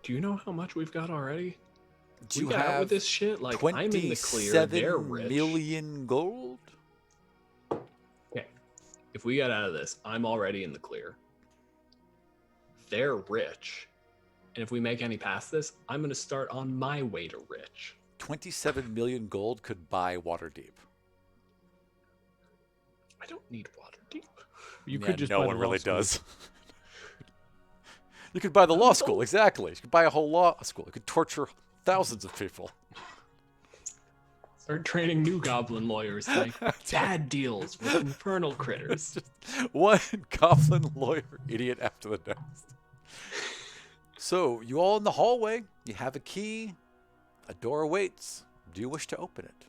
Do you know how much we've got already? Do we you got out have with this shit? Like, I'm in the clear. They're 27 rich. million gold? Okay. If we get out of this, I'm already in the clear. They're rich. And if we make any past this, I'm going to start on my way to rich. 27 million gold could buy Waterdeep. I don't need water deep. You Yeah, could just no buy the one law really school. does. You could buy the law school, exactly. You could buy a whole law school. You could torture thousands of people. Start training new goblin lawyers to make bad deals with infernal critters. Just one goblin lawyer idiot after the next. So, you all in the hallway. You have a key. A door awaits. Do you wish to open it?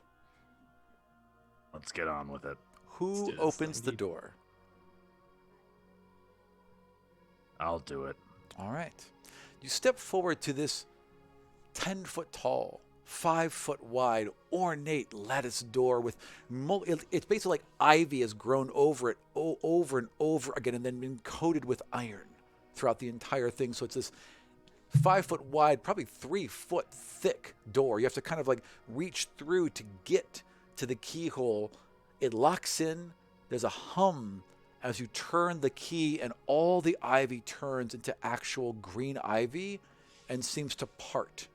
Let's get on with it. Who opens the door? I'll do it. All right. You step forward to this 10-foot tall, 5-foot wide, ornate lattice door with it's basically like ivy has grown over it over and over again and then been coated with iron throughout the entire thing. So it's this 5-foot wide, probably 3-foot thick door. You have to kind of like reach through to get to the keyhole. It locks in. There's a hum as you turn the key, and all the ivy turns into actual green ivy and seems to part.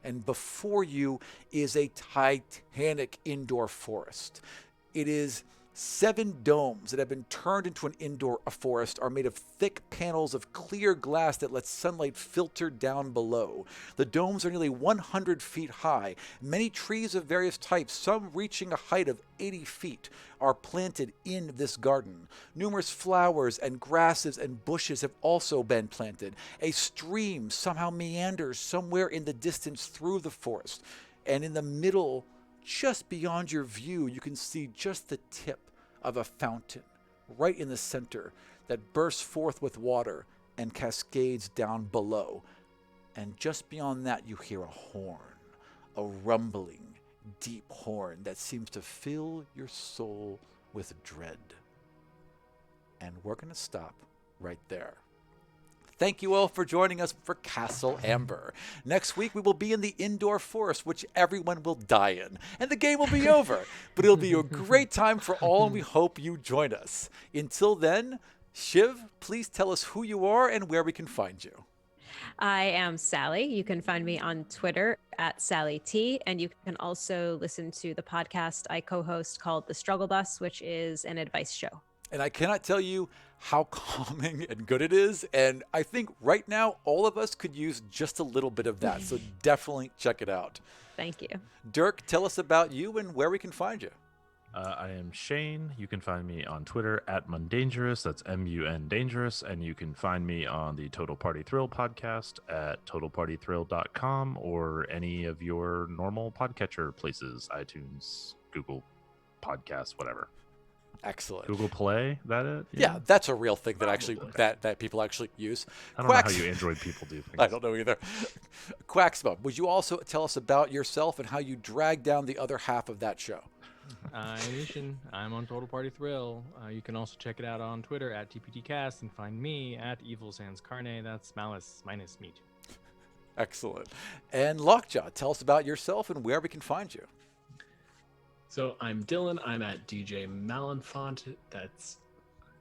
And before you is a titanic indoor forest. It is 7 domes that have been turned into an indoor forest are made of thick panels of clear glass that lets sunlight filter down below. The domes are nearly 100 feet high. Many trees of various types, some reaching a height of 80 feet, are planted in this garden. Numerous flowers and grasses and bushes have also been planted. A stream somehow meanders somewhere in the distance through the forest. And in the middle, just beyond your view, you can see just the tip of a fountain right in the center that bursts forth with water and cascades down below. And just beyond that, you hear a horn, a rumbling, deep horn that seems to fill your soul with dread. And we're going to stop right there. Thank you all for joining us for Castle Amber. Next week, we will be in the indoor forest, which everyone will die in. And the game will be over. But it'll be a great time for all, and we hope you join us. Until then, Shiv, please tell us who you are and where we can find you. I am Sally. You can find me on Twitter at Sally T. And you can also listen to the podcast I co-host called The Struggle Bus, which is an advice show. And I cannot tell you how calming and good it is. And I think right now, all of us could use just a little bit of that. So definitely check it out. Thank you. Dirk, tell us about you and where we can find you. I am Shane. You can find me on Twitter at Mundangerous. That's MUN Dangerous. And you can find me on the Total Party Thrill podcast at totalpartythrill.com or any of your normal podcatcher places, iTunes, Google Podcasts, whatever. Excellent. Google Play, that it? Yeah, that's a real thing that actually that people actually use. I don't know how you Android people do things. I don't know either. Quacksma, would you also tell us about yourself and how you drag down the other half of that show? I'm Ishin. I'm on Total Party Thrill. You can also check it out on Twitter at TPTcast and find me at Evil Sans Carne. That's malice minus meat. Excellent. And Lockjaw, tell us about yourself and where we can find you. So I'm Dylan. I'm at DJ Malenfant.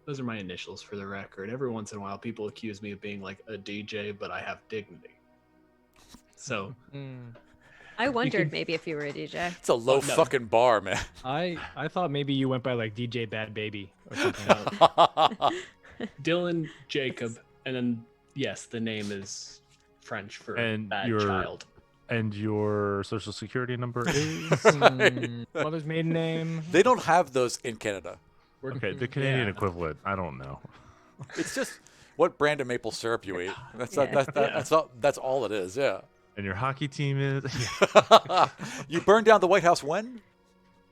Those are my initials for the record. Every once in a while, people accuse me of being like a DJ, but I have dignity. So I wondered maybe if you were a DJ. It's a low fucking bar, man. I thought maybe you went by like DJ Bad Baby or something. Dylan Jacob, and then yes, the name is French for bad child. And your social security number is? Mother's maiden name. They don't have those in Canada. Okay, the Canadian equivalent. I don't know. It's just what brand of maple syrup you eat. That's all it is, yeah. And your hockey team is? You burned down the White House when?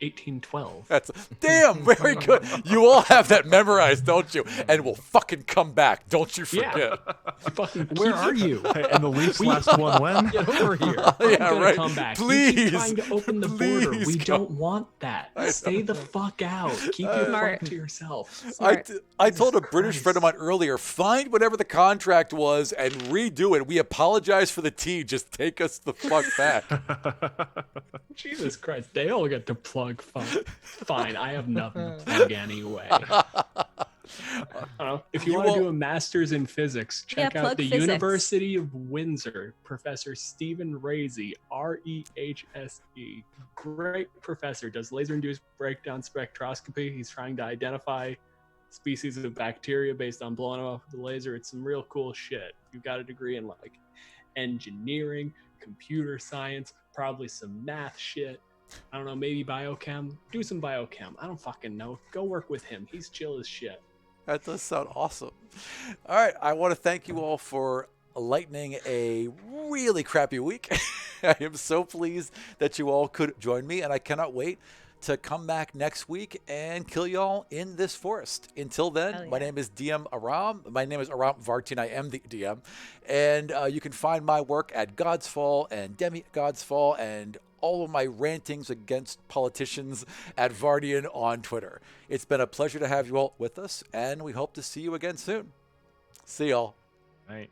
1812. That's damn very good. You all have that memorized, don't you? And we'll fucking come back. Don't you forget. Yeah. Where are you? Hey, and the Leafs last one when? Get over here. Yeah, I'm gonna right. come back. Please. You keep trying to open the border. We Please don't want that. Stay the fuck out. Keep your fuck to yourself. I told a British friend of mine earlier, find whatever the contract was and redo it. We apologize for the tea. Just take us the fuck back. Jesus Christ. They all get to plug fine. I have nothing to plug anyway. If you want to do a master's in physics, check out the physics. University of Windsor. Professor Stephen Raisey, REHSE. Great professor. Does laser-induced breakdown spectroscopy. He's trying to identify species of bacteria based on blowing them up with a laser. It's some real cool shit. You've got a degree in like engineering, computer science, probably some math shit. I don't know, maybe biochem. Do some biochem. I don't fucking know. Go work with him. He's chill as shit. That does sound awesome. All right, I want to thank you all for lightening a really crappy week. I am so pleased that you all could join me, and I cannot wait to come back next week and kill y'all in this forest. Until then, Hell my yeah. name is DM Aram. My name is Aram Vartin. I am the DM. And you can find my work at Godsfall and Demi Godsfall and all of my rantings against politicians at Vardian on Twitter. It's been a pleasure to have you all with us, and we hope to see you again soon. See y'all. Right.